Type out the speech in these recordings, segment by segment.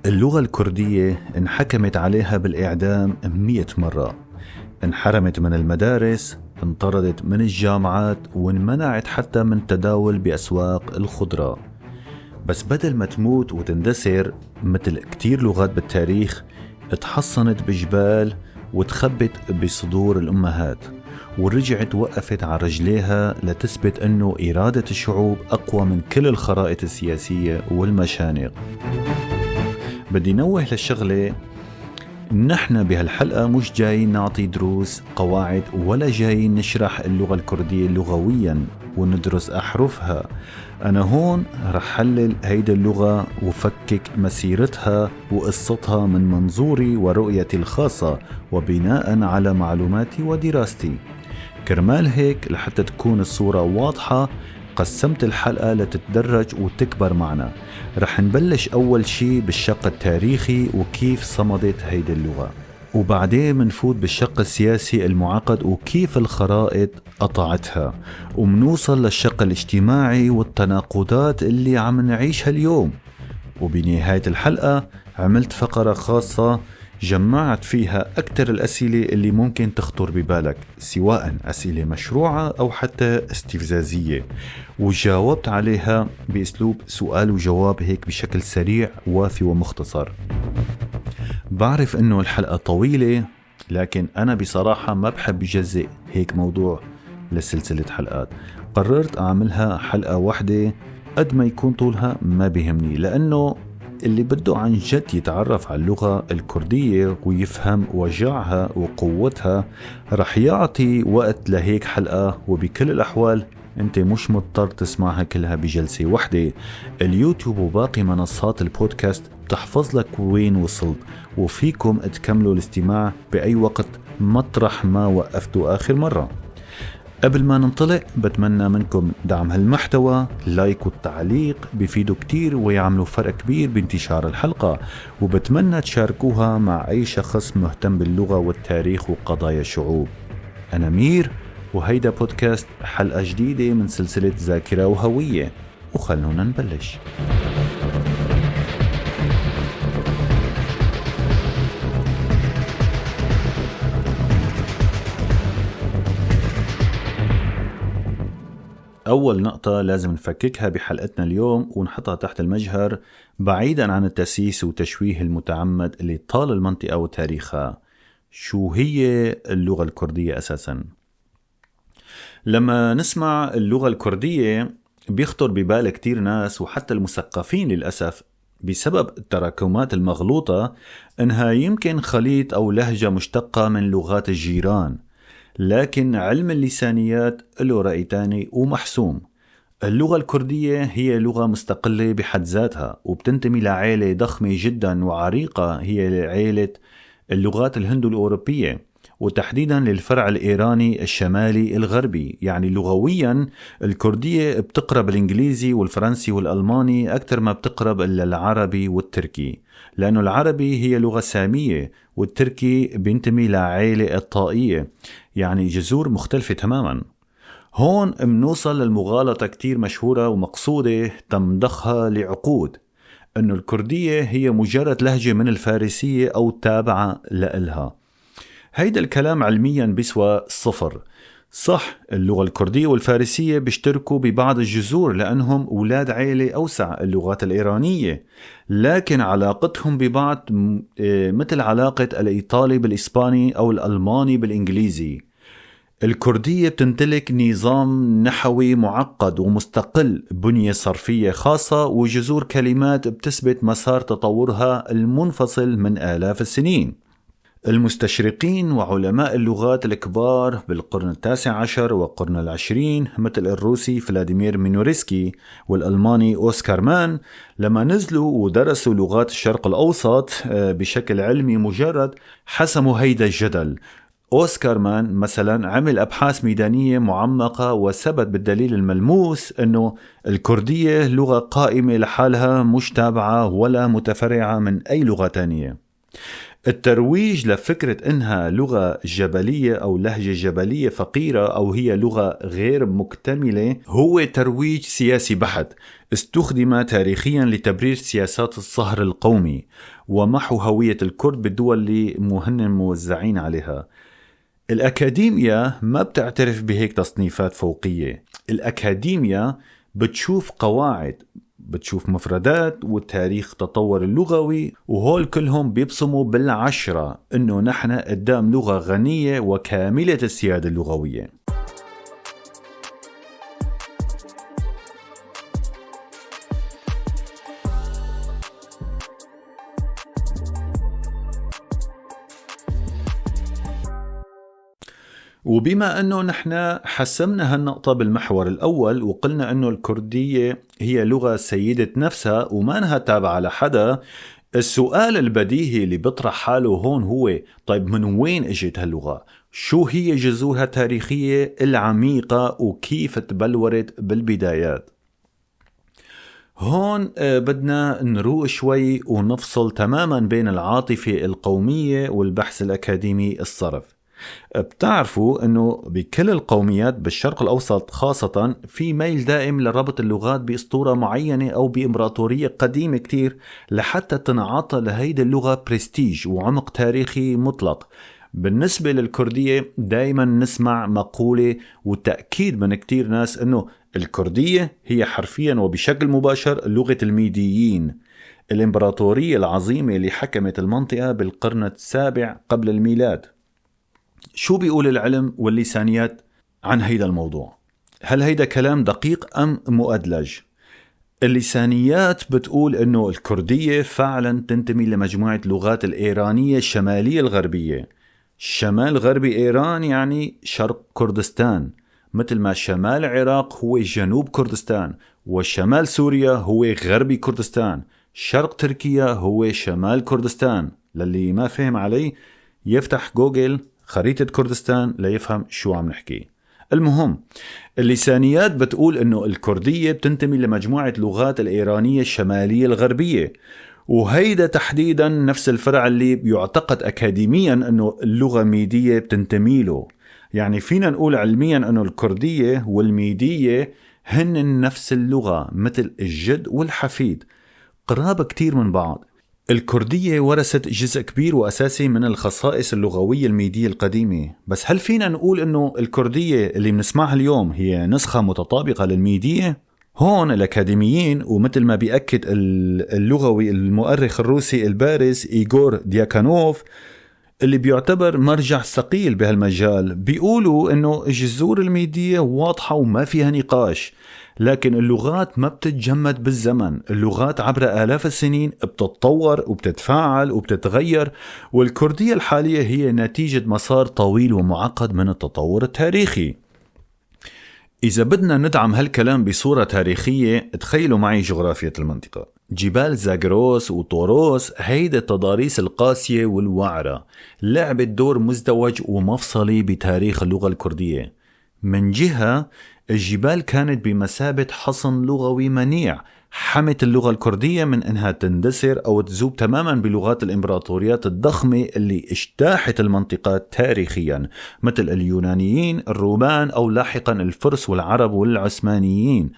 اللغة الكردية انحكمت عليها بالإعدام 100 مرة، انحرمت من المدارس، انطردت من الجامعات، وانمنعت حتى من تداول بأسواق الخضرة. بس بدل ما تموت وتندثر مثل كتير لغات بالتاريخ، اتحصنت بجبال وتخبت بصدور الأمهات، ورجعت وقفت على رجليها لتثبت أنه إرادة الشعوب أقوى من كل الخرائط السياسية والمشانق. بدي نوه للشغلة، نحن بهالحلقة مش جايين نعطي دروس قواعد ولا جايين نشرح اللغة الكردية لغويا وندرس أحرفها. أنا هون رح حلل هيدا اللغة وفكك مسيرتها وقصتها من منظوري ورؤيتي الخاصة وبناء على معلوماتي ودراستي. كرمال هيك لحتى تكون الصورة واضحة قسمت الحلقة لتتدرج وتكبر معنا. رح نبلش أول شي بالشق التاريخي وكيف صمدت هيدي اللغة، وبعدين منفوت بالشق السياسي المعقد وكيف الخرائط قطعتها، ومنوصل للشق الاجتماعي والتناقضات اللي عم نعيشها اليوم. وبنهاية الحلقة عملت فقرة خاصة جمعت فيها أكثر الأسئلة اللي ممكن تخطر ببالك، سواء أسئلة مشروعة أو حتى استفزازية، وجاوبت عليها بأسلوب سؤال وجواب هيك بشكل سريع وافي ومختصر. بعرف إنه الحلقة طويلة، لكن أنا بصراحة ما بحب جزء هيك موضوع لسلسلة حلقات. قررت أعملها حلقة واحدة، قد ما يكون طولها ما بيهمني، لأنه اللي بده عن جد يتعرف على اللغة الكردية ويفهم وجعها وقوتها رح يعطي وقت لهيك حلقة. وبكل الأحوال انت مش مضطر تسمعها كلها بجلسة واحدة. اليوتيوب وباقي منصات البودكاست بتحفظ لك وين وصلت، وفيكم تكملوا الاستماع بأي وقت مطرح ما وقفتوا آخر مرة. قبل ما ننطلق بتمنى منكم دعم هالمحتوى، لايك والتعليق بيفيدوا كتير ويعملوا فرق كبير بانتشار الحلقة، وبتمنى تشاركوها مع أي شخص مهتم باللغة والتاريخ وقضايا الشعوب. أنا مير، وهيدا بودكاست حلقة جديدة من سلسلة ذاكرة وهوية، وخلونا نبلش. أول نقطة لازم نفككها بحلقتنا اليوم ونحطها تحت المجهر بعيدا عن التسييس وتشويه المتعمد اللي طال المنطقة وتاريخها. شو هي اللغة الكردية أساسا؟ لما نسمع اللغة الكردية بيخطر ببال كتير ناس وحتى المثقفين للأسف بسبب التراكمات المغلوطة إنها يمكن خليط أو لهجة مشتقة من لغات الجيران، لكن علم اللسانيات له رأي تاني ومحسوم. اللغة الكردية هي لغة مستقلة بحد ذاتها وبتنتمي لعائلة ضخمة جدا وعريقة، هي عائلة اللغات الهندو-الأوروبية، وتحديدا للفرع الإيراني الشمالي الغربي. يعني لغويا الكردية بتقرب الإنجليزي والفرنسي والألماني أكثر ما بتقرب العربي والتركي، لأنه العربي هي لغة سامية والتركي بينتمي لعائلة الطائية، يعني جذور مختلفة تماما. هون منوصل للمغالطة كتير مشهورة ومقصودة تم ضخها لعقود، أنه الكردية هي مجرد لهجة من الفارسية أو تابعة لإلها. هيدا الكلام علميا بيسوى صفر. صح، اللغة الكردية والفارسية بيشتركوا ببعض الجذور لأنهم أولاد عائلة أوسع، اللغات الإيرانية، لكن علاقتهم ببعض مثل علاقة الإيطالي بالإسباني أو الألماني بالإنجليزي. الكردية بتمتلك نظام نحوي معقد ومستقل، بنية صرفية خاصة، وجذور كلمات بتثبت مسار تطورها المنفصل من آلاف السنين. المستشرقين وعلماء اللغات الكبار بالقرن 19 والقرن 20 مثل الروسي فلاديمير مينورسكي والألماني أوسكار مان لما نزلوا ودرسوا لغات الشرق الأوسط بشكل علمي مجرد حسموا هيدا الجدل. أوسكار مان مثلا عمل أبحاث ميدانية معمقة وثبت بالدليل الملموس أنه الكردية لغة قائمة لحالها، مش تابعة ولا متفرعة من أي لغة تانية. الترويج لفكرة إنها لغة جبلية أو لهجة جبلية فقيرة أو هي لغة غير مكتملة هو ترويج سياسي بحت، استخدم تاريخيا لتبرير سياسات الصهر القومي ومحو هوية الكرد بالدول اللي هن موزعين عليها. الأكاديمية ما بتعترف بهيك تصنيفات فوقية. الأكاديمية بتشوف قواعد، بتشوف مفردات والتاريخ تطور اللغوي، وهول كلهم بيبصموا بالعشرة إنه نحن قدام لغة غنية وكاملة السيادة اللغوية. وبما أنه نحن حسمنا هالنقطة بالمحور الأول وقلنا أنه الكردية هي لغة سيدة نفسها وما أنها تابعة لحدا، السؤال البديهي اللي بيطرح حاله هون هو طيب من وين اجت هاللغة؟ شو هي جذورها التاريخية العميقة وكيف تبلورت بالبدايات؟ هون بدنا نروق شوي ونفصل تماما بين العاطفة القومية والبحث الأكاديمي الصرف. بتعرفوا أنه بكل القوميات بالشرق الأوسط خاصة في ميل دائم لربط اللغات بأسطورة معينة أو بإمبراطورية قديمة كتير لحتى تنعطى لهيدا اللغة برستيج وعمق تاريخي مطلق. بالنسبة للكردية دائما نسمع مقولة وتأكيد من كتير ناس أنه الكردية هي حرفيا وبشكل مباشر لغة الميديين، الإمبراطورية العظيمة اللي حكمت المنطقة بالقرن السابع قبل الميلاد. شو بيقول العلم واللسانيات عن هيدا الموضوع؟ هل هيدا كلام دقيق أم مؤدلج؟ اللسانيات بتقول أنه الكردية فعلا تنتمي لمجموعة لغات الإيرانية الشمالية الغربية. شمال غربي إيران يعني شرق كردستان، مثل ما شمال العراق هو جنوب كردستان، وشمال سوريا هو غربي كردستان، شرق تركيا هو شمال كردستان. للي ما فهم علي يفتح جوجل خريطة كردستان ليفهم شو عم نحكي. المهم اللسانيات بتقول انه الكردية بتنتمي لمجموعة لغات الإيرانية الشمالية الغربية، وهيدا تحديدا نفس الفرع اللي بيعتقد أكاديميا انه اللغة ميدية بتنتمي له. يعني فينا نقول علميا انه الكردية والميدية هن نفس اللغة، مثل الجد والحفيد، قرابة كتير من بعض. الكردية ورثت جزء كبير وأساسي من الخصائص اللغوية الميدية القديمة، بس هل فينا نقول أنه الكردية اللي بنسمعها اليوم هي نسخة متطابقة للميدية؟ هون الأكاديميين ومثل ما بيأكد اللغوي المؤرخ الروسي البارز إيغور دياكانوف اللي بيعتبر مرجع ثقيل بهالمجال، بيقولوا أنه الجذور الميدية واضحة وما فيها نقاش، لكن اللغات ما بتتجمد بالزمن. اللغات عبر آلاف السنين بتتطور وبتتفاعل وبتتغير، والكردية الحالية هي نتيجة مسار طويل ومعقد من التطور التاريخي. إذا بدنا ندعم هالكلام بصورة تاريخية، تخيلوا معي جغرافية المنطقة. جبال زاغروس وطوروس هيدا التضاريس القاسية والوعرة لعبت دور مزدوج ومفصلي بتاريخ اللغة الكردية. من جهة الجبال كانت بمثابة حصن لغوي منيع حمت اللغة الكردية من انها تندثر او تذوب تماما بلغات الامبراطوريات الضخمة اللي اجتاحت المنطقة تاريخيا، مثل اليونانيين، الرومان، او لاحقا الفرس والعرب والعثمانيين.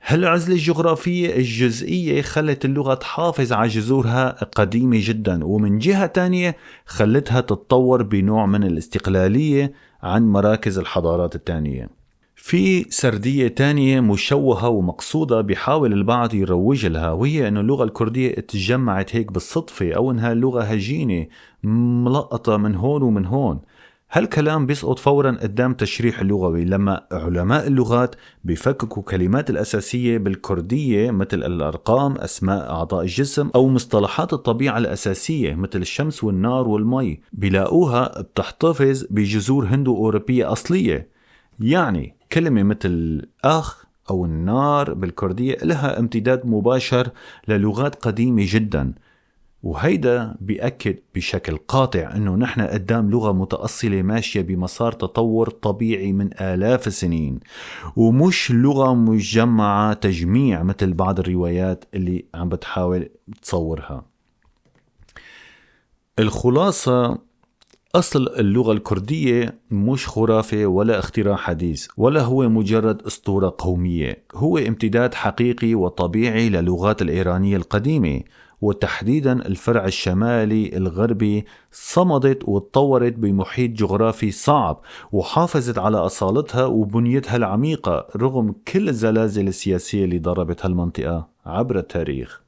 هالعزلة الجغرافية الجزئية خلت اللغة تحافظ على جذورها قديمة جدا، ومن جهة تانية خلتها تتطور بنوع من الاستقلالية عن مراكز الحضارات التانية. في سردية تانية مشوهة ومقصودة بيحاول البعض يروج لها، وهي أن اللغة الكردية اتجمعت هيك بالصدفة، أو أنها لغة هجينة ملقطة من هون ومن هون. هالكلام بيسقط فورا قدام تشريح اللغوي لما علماء اللغات بيفككوا كلمات الأساسية بالكردية مثل الأرقام، أسماء أعضاء الجسم، أو مصطلحات الطبيعة الأساسية مثل الشمس والنار والمي، بيلاقوها بتحتفظ بجذور هندو أوروبية أصلية. يعني كلمة مثل أخ أو النار بالكردية لها امتداد مباشر للغات قديمة جدا، وهيدا بيأكد بشكل قاطع أنه نحن قدام لغة متأصلة ماشية بمسار تطور طبيعي من آلاف السنين، ومش لغة مجمعة تجميع مثل بعض الروايات اللي عم بتحاول تصورها. الخلاصة، أصل اللغة الكردية مش خرافة ولا اختراع حديث، ولا هو مجرد أسطورة قومية. هو امتداد حقيقي وطبيعي للغات الإيرانية القديمة، وتحديدا الفرع الشمالي الغربي. صمدت واتطورت بمحيط جغرافي صعب، وحافظت على أصالتها وبنيتها العميقة رغم كل الزلازل السياسية اللي ضربت هالمنطقة عبر التاريخ.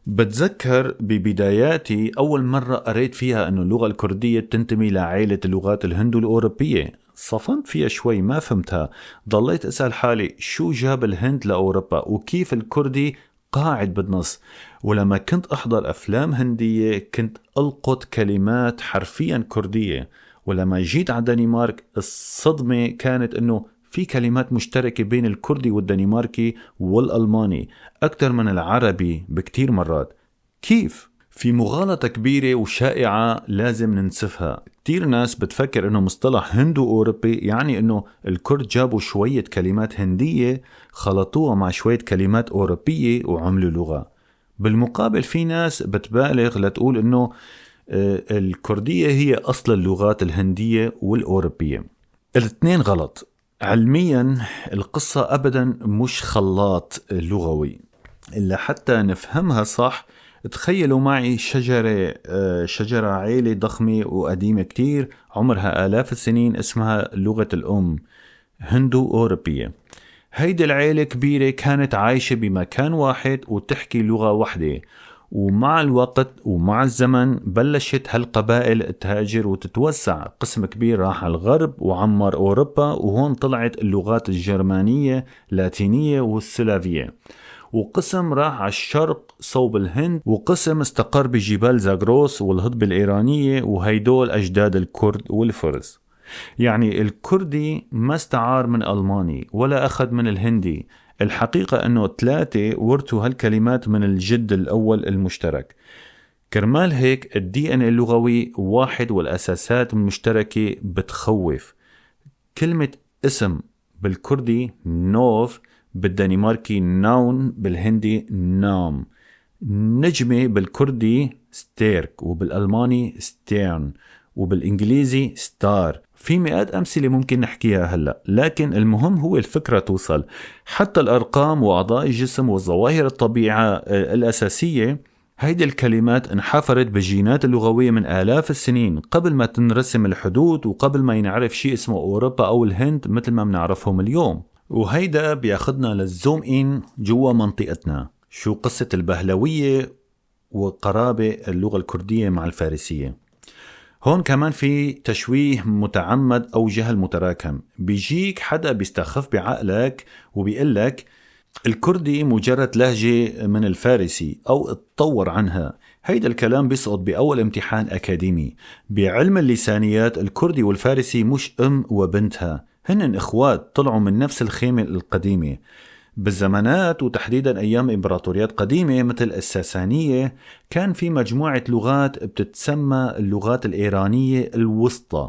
بتذكر ببداياتي أول مرة قريت فيها أنه اللغة الكردية تنتمي لعائلة اللغات الهندو الأوروبية. صفنت فيها شوي، ما فهمتها. ضليت أسأل حالي شو جاب الهند لأوروبا، وكيف الكردي قاعد بالنص. ولما كنت أحضر أفلام هندية كنت ألقط كلمات حرفيا كردية. ولما جيت على دنمارك الصدمة كانت أنه في كلمات مشتركة بين الكردي والدنماركي والألماني أكثر من العربي بكتير مرات. كيف؟ في مغالطة كبيرة وشائعة لازم ننسفها. كتير ناس بتفكر إنه مصطلح هندو أوروبي يعني إنه الكرد جابوا شوية كلمات هندية خلطوها مع شوية كلمات أوروبية وعملوا لغة. بالمقابل في ناس بتبالغ لتقول إنه الكردية هي أصل اللغات الهندية والأوروبية. الاثنين غلط. علميا القصة أبدا مش خلاط لغوي. إلا حتى نفهمها صح، تخيلوا معي شجرة عيلة ضخمة وقديمة كتير عمرها آلاف السنين اسمها لغة الأم هندو أوروبية. هيدي العيلة كبيرة كانت عايشة بمكان واحد وتحكي لغة واحدة، ومع الوقت ومع الزمن بلشت هالقبائل تهاجر وتتوسع. قسم كبير راح على الغرب وعمر أوروبا، وهون طلعت اللغات الجرمانية اللاتينية والسلافية. وقسم راح على الشرق صوب الهند، وقسم استقر بجبال زاغروس والهضبة الإيرانية، وهيدول أجداد الكرد والفرس. يعني الكردي ما استعار من ألماني ولا أخذ من الهندي. الحقيقة أنه 3 ورثوا هالكلمات من الجد الأول المشترك. كرمال هيك الDNA اللغوي واحد والأساسات المشتركة بتخوف. كلمة اسم بالكردي نوف، بالدنماركي ناون، بالهندي نام. نجمة بالكردي ستيرك، وبالألماني ستيرن، وبالإنجليزي ستار. في مئات أمثلة ممكن نحكيها هلأ، لكن المهم هو الفكرة توصل. حتى الأرقام وأعضاء الجسم والظواهر الطبيعة الأساسية، هيدي الكلمات انحفرت بالجينات اللغوية من آلاف السنين قبل ما تنرسم الحدود، وقبل ما ينعرف شيء اسمه أوروبا أو الهند مثل ما بنعرفهم اليوم. وهيدا بياخدنا للزوم إن جوا منطقتنا. شو قصة البهلوية وقرابة اللغة الكردية مع الفارسية؟ هون كمان في تشويه متعمد أو جهل متراكم. بيجيك حدا بيستخف بعقلك وبيقلك الكردي مجرد لهجة من الفارسي أو اتطور عنها. هيدا الكلام بيسقط بأول امتحان أكاديمي. بعلم اللسانيات الكردي والفارسي مش أم وبنتها، هن إخوات طلعوا من نفس الخيمة القديمة. بالزمانات وتحديدا أيام إمبراطوريات قديمة مثل الساسانية كان في مجموعة لغات بتتسمى اللغات الإيرانية الوسطى،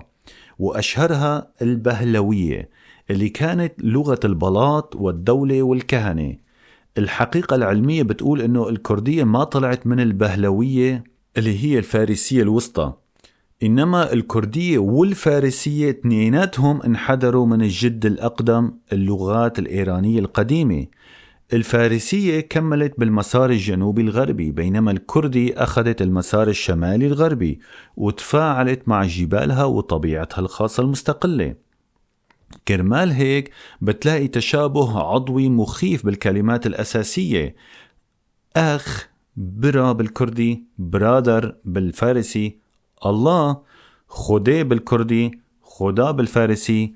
وأشهرها البهلوية اللي كانت لغة البلاط والدولة والكهنة. الحقيقة العلمية بتقول إنه الكردية ما طلعت من البهلوية اللي هي الفارسية الوسطى، إنما الكردية والفارسية اثنيناتهم انحدروا من الجد الأقدم اللغات الإيرانية القديمة. الفارسية كملت بالمسار الجنوبي الغربي، بينما الكردي أخذت المسار الشمالي الغربي وتفاعلت مع جبالها وطبيعتها الخاصة المستقلة. كرمال هيك بتلاقي تشابه عضوي مخيف بالكلمات الأساسية. أخ برا بالكردي، برادر بالفارسي، الله خدي بالكردي، خدا بالفارسي.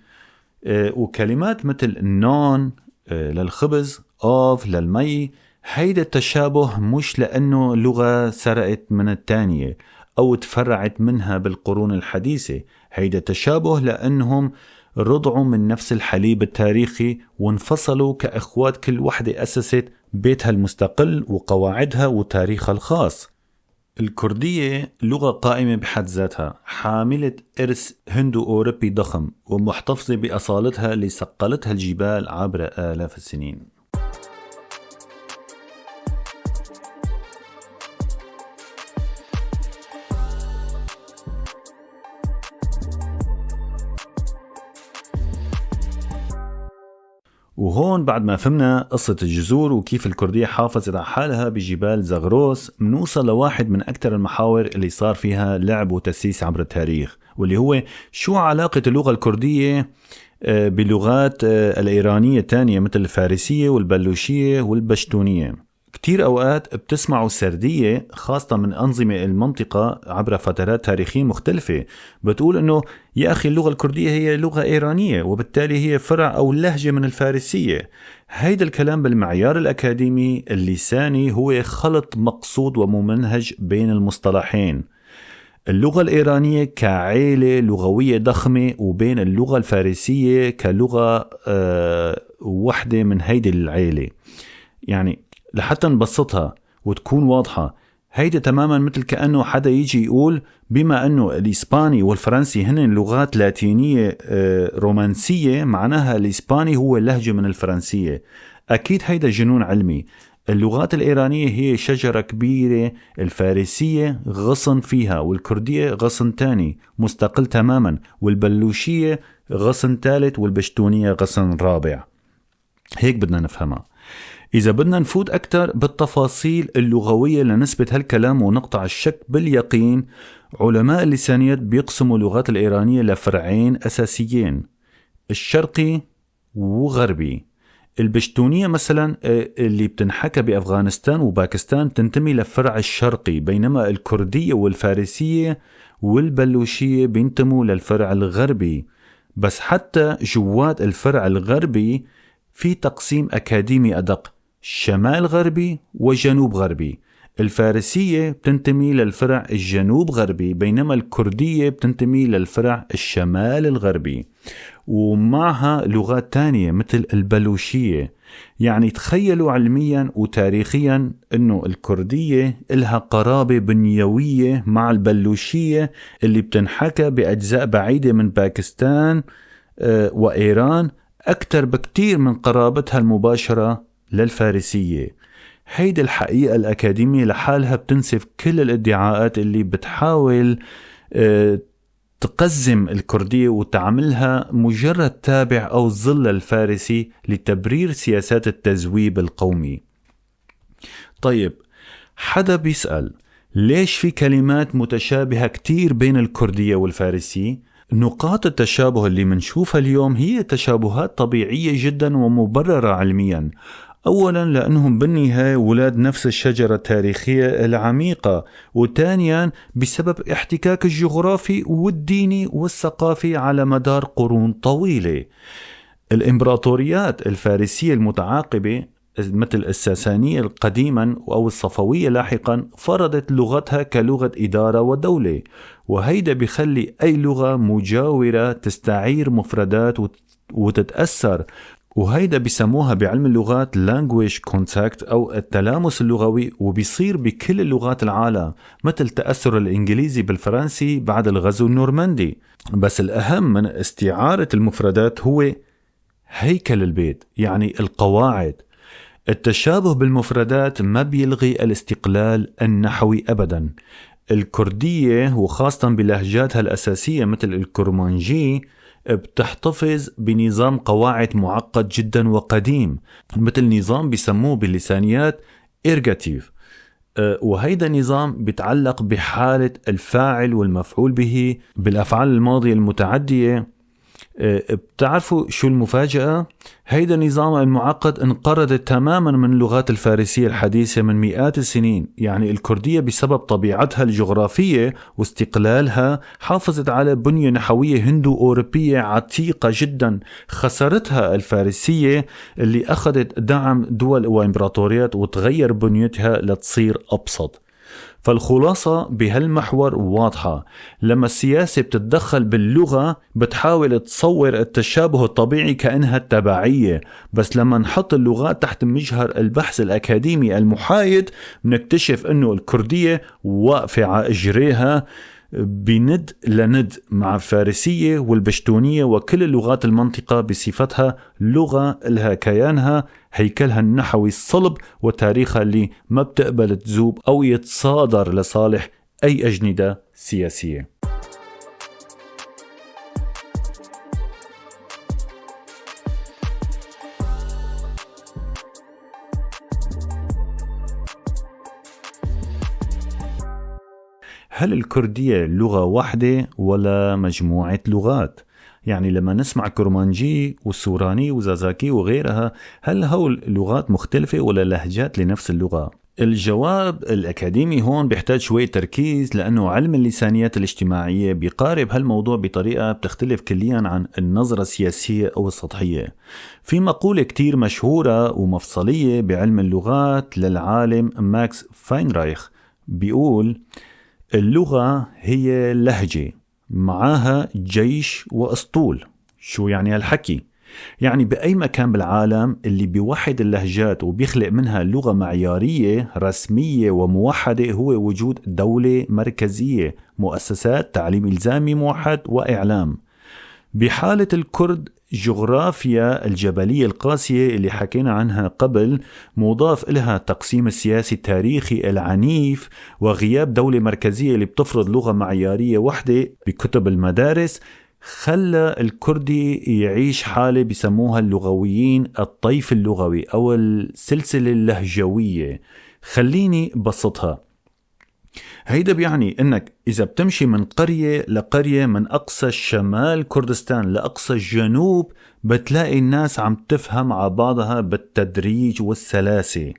وكلمات مثل نون للخبز، أوف للمي. هيدا التشابه مش لأنه لغة سرقت من الثانية أو تفرعت منها بالقرون الحديثة. هيدا التشابه لأنهم رضعوا من نفس الحليب التاريخي وانفصلوا كأخوات، كل وحدة أسست بيتها المستقل وقواعدها وتاريخها الخاص. الكردية لغة قائمة بحد ذاتها، حاملة إرث هندو أوروبي ضخم، ومحتفظة بأصالتها اللي صقلتها الجبال عبر آلاف السنين. وهون بعد ما فهمنا قصة الجذور وكيف الكردية حافظت على حالها بجبال زغروس، منوصل لواحد من أكثر المحاور اللي صار فيها لعب وتسييس عبر التاريخ، واللي هو شو علاقة اللغة الكردية بلغات الإيرانية الثانية مثل الفارسية والبلوشية والبشتونية. كتير أوقات بتسمعوا سردية خاصة من أنظمة المنطقة عبر فترات تاريخية مختلفة بتقول إنه يا أخي اللغة الكردية هي لغة إيرانية وبالتالي هي فرع أو لهجة من الفارسية. هيدا الكلام بالمعيار الأكاديمي اللساني هو خلط مقصود وممنهج بين المصطلحين، اللغة الإيرانية كعائلة لغوية ضخمة وبين اللغة الفارسية كلغة وحدة من هيدي العائلة. يعني لحتى نبسطها وتكون واضحة، هيدا تماما مثل كأنه حدا يجي يقول بما أنه الإسباني والفرنسي هن لغات لاتينية رومانسية، معناها الإسباني هو لهجة من الفرنسية. أكيد هيدا جنون علمي. اللغات الإيرانية هي شجرة كبيرة، الفارسية غصن فيها، والكردية غصن تاني مستقل تماما، والبلوشية غصن ثالث، والبشتونية غصن رابع. هيك بدنا نفهمها. إذا بدنا نفوت أكتر بالتفاصيل اللغوية لنثبت هالكلام ونقطع الشك باليقين، علماء اللسانيات بيقسموا اللغات الإيرانية لفرعين أساسيين، الشرقي وغربي. البشتونية مثلا اللي بتنحكى بأفغانستان وباكستان تنتمي للفرع الشرقي، بينما الكردية والفارسية والبلوشية بينتموا للفرع الغربي. بس حتى جوات الفرع الغربي في تقسيم أكاديمي أدق، شمال غربي وجنوب غربي. الفارسية بتنتمي للفرع الجنوب غربي، بينما الكردية بتنتمي للفرع الشمال الغربي. ومعها لغات تانية مثل البلوشية. يعني تخيلوا علميا وتاريخيا انه الكردية لها قرابة بنيوية مع البلوشية اللي بتنحكى بأجزاء بعيدة من باكستان وإيران أكثر بكتير من قرابتها المباشرة للفارسية. هيدي الحقيقة الأكاديمية لحالها بتنسف كل الادعاءات اللي بتحاول تقزم الكردية وتعملها مجرد تابع أو ظل الفارسي لتبرير سياسات التزويب القومي. طيب، حدا بيسأل ليش في كلمات متشابهة كتير بين الكردية والفارسي؟ نقاط التشابه اللي منشوفها اليوم هي تشابهات طبيعية جدا ومبررة علميا. أولا لأنهم بالنهاية ولاد نفس الشجرة التاريخية العميقة، وثانيا بسبب احتكاك الجغرافي والديني والثقافي على مدار قرون طويلة. الإمبراطوريات الفارسية المتعاقبة مثل الساسانية قديما أو الصفوية لاحقا فرضت لغتها كلغة إدارة ودولة، وهيدا بيخلي أي لغة مجاورة تستعير مفردات وتتأثر، وهيدا بيسموها بعلم اللغات language contact أو التلامس اللغوي، وبيصير بكل اللغات العالم مثل تأثر الإنجليزي بالفرنسي بعد الغزو النورماندي. بس الأهم من استعارة المفردات هو هيكل البيت، يعني القواعد. التشابه بالمفردات ما بيلغي الاستقلال النحوي أبدا. الكردية وخاصة بلهجاتها الأساسية مثل الكرمانجي بتحتفظ بنظام قواعد معقد جدا وقديم، مثل نظام بيسموه باللسانيات إرغاتيف، وهيدا نظام بيتعلق بحالة الفاعل والمفعول به بالأفعال الماضية المتعدية. بتعرفوا شو المفاجأة؟ هيدا النظام المعقد انقرض تماما من اللغات الفارسية الحديثة من مئات السنين. يعني الكردية بسبب طبيعتها الجغرافية واستقلالها حافظت على بنية نحوية هندو أوروبية عتيقة جدا، خسرتها الفارسية اللي أخذت دعم دول وإمبراطوريات وتغير بنيتها لتصير أبسط. فالخلاصة بهالمحور واضحة، لما السياسة بتتدخل باللغة بتحاول تصور التشابه الطبيعي كأنها التبعية، بس لما نحط اللغات تحت مجهر البحث الأكاديمي المحايد بنكتشف أنه الكردية واقفة على إجريها بند لند مع الفارسية والبشتونية وكل اللغات المنطقة بصفتها لغة لها كيانها، هيكلها النحوي الصلب، وتاريخها اللي ما بتقبل تذوب أو يتصادر لصالح أي أجندة سياسية. هل الكردية لغة واحدة ولا مجموعة لغات؟ يعني لما نسمع كرمانجي والسوراني وزازاكي وغيرها، هل هول لغات مختلفة ولا لهجات لنفس اللغة؟ الجواب الأكاديمي هون بيحتاج شوية تركيز، لأنه علم اللسانيات الاجتماعية بيقارب هالموضوع بطريقة بتختلف كليا عن النظرة السياسية أو السطحية. في مقولة كتير مشهورة ومفصلية بعلم اللغات للعالم ماكس فاينرايخ بيقول: اللغة هي لهجة معاها جيش وأسطول. شو يعني هالحكي؟ يعني بأي مكان بالعالم اللي بيوحد اللهجات وبيخلق منها لغة معيارية رسمية وموحدة هو وجود دولة مركزية، مؤسسات تعليم إلزامي موحد وإعلام. بحالة الكرد، جغرافيا الجبلية القاسية اللي حكينا عنها قبل، مضاف إلها تقسيم السياسي التاريخي العنيف وغياب دولة مركزية اللي بتفرض لغة معيارية وحدة بكتب المدارس، خلى الكردي يعيش حالة بيسموها اللغويين الطيف اللغوي أو السلسلة اللهجوية. خليني بسطها. هيدا بيعني انك اذا بتمشي من قرية لقرية، من اقصى الشمال كردستان لاقصى الجنوب، بتلاقي الناس عم تفهم على بعضها بالتدريج والسلاسة.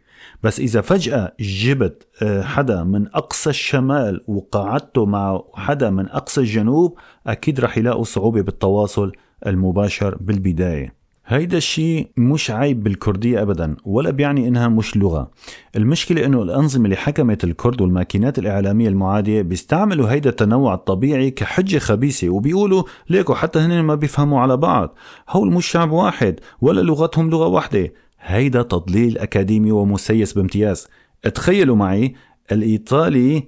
بس اذا فجأة جبت حدا من اقصى الشمال وقعدته مع حدا من اقصى الجنوب، اكيد رح يلاقوا صعوبة بالتواصل المباشر بالبداية. هيدا الشيء مش عيب بالكردية أبدا، ولا بيعني إنها مش لغة. المشكلة إنه الأنظمة اللي حكمت الكرد والماكينات الإعلامية المعادية بيستعملوا هيدا التنوع الطبيعي كحجة خبيثة، وبيقولوا ليكو حتى هن ما بيفهموا على بعض، هول مش شعب واحد ولا لغتهم لغة واحدة. هيدا تضليل أكاديمي ومسيس بامتياز. تخيلوا معي، الإيطالي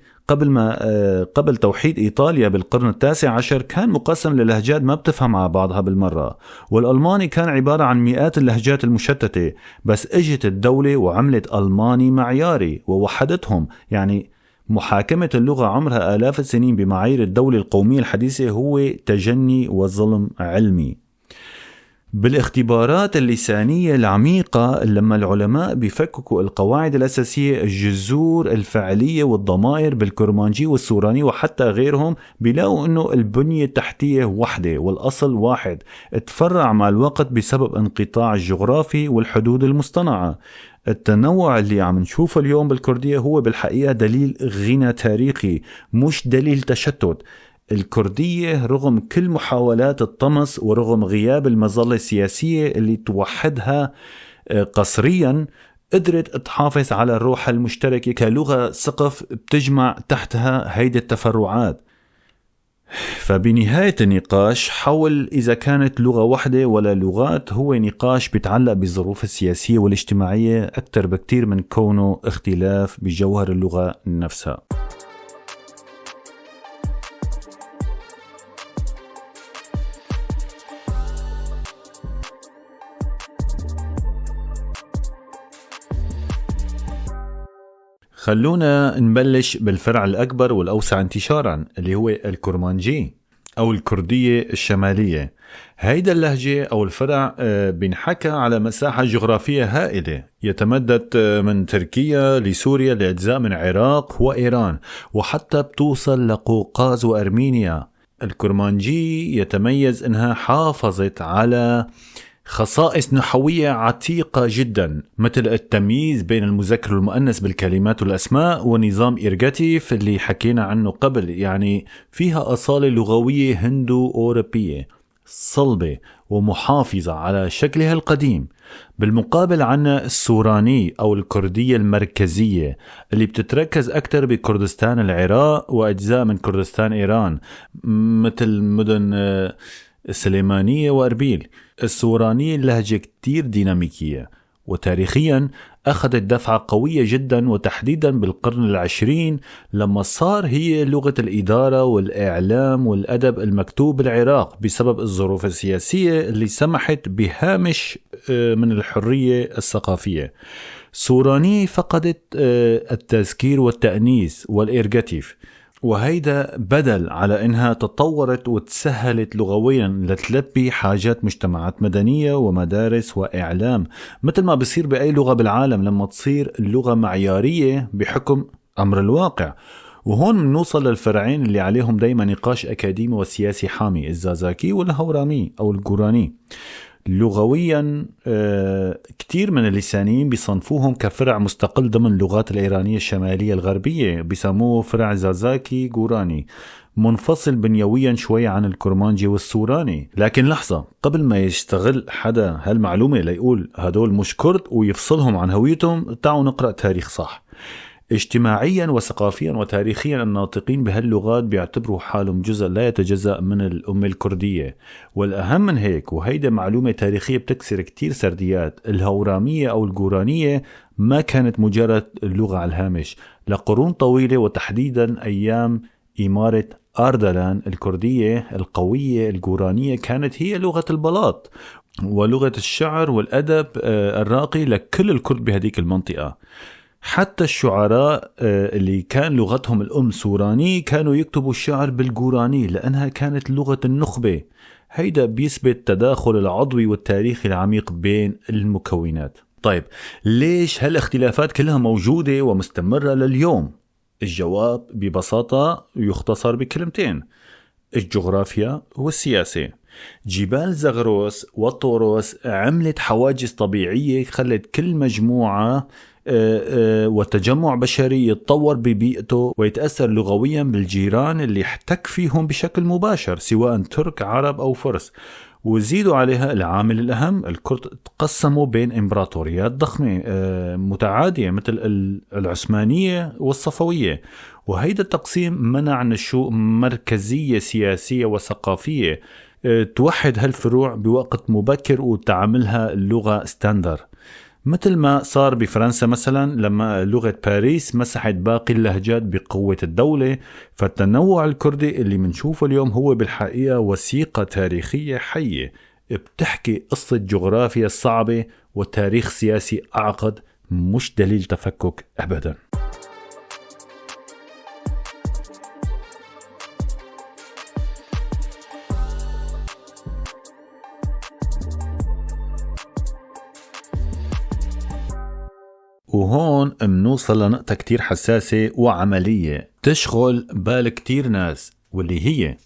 قبل توحيد إيطاليا بالقرن ال19 كان مقسم للهجات ما بتفهم على بعضها بالمرة، والألماني كان عبارة عن مئات اللهجات المشتتة. بس اجت الدولة وعملت ألماني معياري ووحدتهم. يعني محاكمة اللغة عمرها آلاف السنين بمعايير الدولة القومية الحديثة هو تجني وظلم علمي. بالاختبارات اللسانية العميقة، لما العلماء بيفككوا القواعد الأساسية، الجذور الفعلية والضمائر بالكرمانجي والسوراني وحتى غيرهم، بيلاقوا انه البنية التحتية وحدة والأصل واحد، اتفرع مع الوقت بسبب انقطاع الجغرافي والحدود المصطنعة. التنوع اللي عم نشوفه اليوم بالكردية هو بالحقيقة دليل غنى تاريخي، مش دليل تشتت. الكردية رغم كل محاولات الطمس ورغم غياب المظلة السياسية اللي توحدها قصريا، قدرت تحافظ على الروح المشتركة كلغة سقف بتجمع تحتها هيدي التفرعات. فبنهاية النقاش حول إذا كانت لغة واحدة ولا لغات، هو نقاش بيتعلق بالظروف السياسية والاجتماعية أكثر بكتير من كونه اختلاف بجوهر اللغة نفسها. خلونا نبلش بالفرع الأكبر والأوسع انتشارا، اللي هو الكرمانجي أو الكردية الشمالية. هيدا اللهجة أو الفرع بنحكى على مساحة جغرافية هائلة، يتمدد من تركيا لسوريا لأجزاء من العراق وإيران، وحتى بتوصل لقوقاز وأرمينيا. الكرمانجي يتميز إنها حافظت على خصائص نحوية عتيقة جدا، مثل التمييز بين المذكر والمؤنث بالكلمات والأسماء، ونظام إرجاتيف اللي حكينا عنه قبل. يعني فيها أصالة لغوية هندو أوروبية صلبة ومحافظة على شكلها القديم. بالمقابل عنا السوراني أو الكردية المركزية اللي بتتركز أكثر بكردستان العراق وأجزاء من كردستان إيران، مثل مدن السليمانية وأربيل. السورانية لهجة كتير ديناميكية، وتاريخيا أخذت دفعة قوية جدا، وتحديدا بالقرن العشرين لما صار هي لغة الإدارة والإعلام والأدب المكتوب بالعراق بسبب الظروف السياسية اللي سمحت بهامش من الحرية الثقافية. سوراني فقدت التذكير والتأنيث والإرجاتيف، وهيدا بدل على إنها تطورت وتسهلت لغويا لتلبي حاجات مجتمعات مدنية ومدارس وإعلام، مثل ما بصير بأي لغة بالعالم لما تصير اللغة معيارية بحكم أمر الواقع. وهون بنوصل للفرعين اللي عليهم دايما نقاش أكاديمي وسياسي حامي، الزازاكي والهورامي أو الجوراني. لغويا كتير من اللسانيين بيصنفوهم كفرع مستقل ضمن اللغات الإيرانية الشمالية الغربية، بيسموه فرع زازاكي جوراني، منفصل بنيويا شوي عن الكرمانجي والسوراني. لكن لحظة، قبل ما يشتغل حدا هالمعلومة ليقول هدول مش كرد ويفصلهم عن هويتهم، تعالوا نقرأ تاريخ صح. اجتماعيا وثقافيا وتاريخيا الناطقين بهاللغات بيعتبروا حالهم جزء لا يتجزأ من الأمة الكردية. والأهم من هيك، وهيدا معلومة تاريخية بتكسر كتير سرديات، الهورامية أو الجورانية ما كانت مجرد لغة على الهامش. لقرون طويلة وتحديدا أيام إمارة أردلان الكردية القوية، الجورانية كانت هي لغة البلاط ولغة الشعر والأدب الراقي لكل الكرد بهذيك المنطقة. حتى الشعراء اللي كان لغتهم الأم سوراني كانوا يكتبوا الشعر بالجوراني لأنها كانت لغة النخبة. هيدا بيثبت تداخل العضوي والتاريخي العميق بين المكونات. طيب ليش هالاختلافات كلها موجودة ومستمرة لليوم؟ الجواب ببساطة يختصر بكلمتين: الجغرافيا والسياسة. جبال زغروس والطوروس عملت حواجز طبيعية خلت كل مجموعة وتجمع بشري يتطور ببيئته ويتأثر لغويا بالجيران اللي احتك فيهم بشكل مباشر، سواء ترك عرب أو فرس. وزيدوا عليها العامل الأهم، الكرد تقسموا بين إمبراطوريات ضخمة متعادية مثل العثمانية والصفوية، وهيدا التقسيم منع نشوء مركزية سياسية وثقافية توحد هالفروع بوقت مبكر وتعاملها اللغة ستاندر، مثل ما صار بفرنسا مثلا لما لغة باريس مسحت باقي اللهجات بقوة الدولة. فالتنوع الكردي اللي منشوفه اليوم هو بالحقيقة وثيقة تاريخية حية بتحكي قصة جغرافيا صعبة وتاريخ سياسي أعقد، مش دليل تفكك أبدا. وهون منوصل لنقطة كتير حساسة وعملية تشغل بال كتير ناس، واللي هي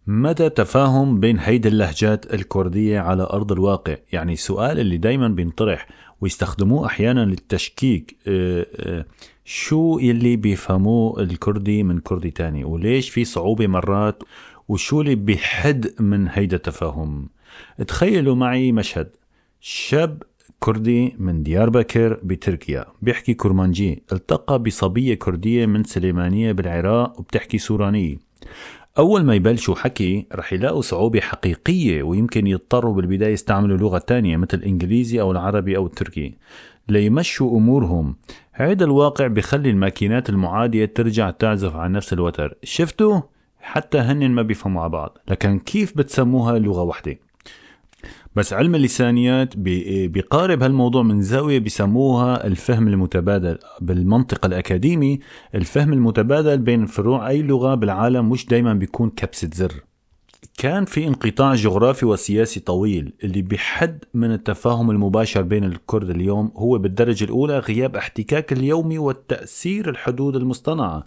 مدى تفاهم بين هيدا اللهجات الكردية على أرض الواقع. يعني سؤال اللي دايما بينطرح ويستخدموه أحيانا للتشكيك، شو يلي بيفهموه الكردي من كردي تاني، وليش في صعوبة مرات، وشو اللي بيحد من هيدا التفاهم. تخيلوا معي مشهد: شاب كردي من دياربكر بتركيا بيحكي كرمانجي التقى بصبية كردية من سليمانية بالعراق وبتحكي سوراني. أول ما يبلشوا حكي رح يلاقوا صعوبة حقيقية، ويمكن يضطروا بالبداية يستعملوا لغة تانية مثل الإنجليزي أو العربي أو التركي ليمشوا أمورهم. هذا الواقع بيخلي الماكينات المعادية ترجع تعزف عن نفس الوتر. شفتوا؟ حتى هن ما بيفهموا على بعض، لكن كيف بتسموها لغة واحدة؟ بس علم اللسانيات بيقارب هالموضوع من زاوية بيسموها الفهم المتبادل. بالمنطق الأكاديمي الفهم المتبادل بين فروع أي لغة بالعالم مش دايما بيكون كبسة زر. كان في انقطاع جغرافي وسياسي طويل اللي بيحد من التفاهم المباشر بين الكرد اليوم هو بالدرجة الأولى غياب احتكاك اليومي والتأثير الحدود المصطنعة.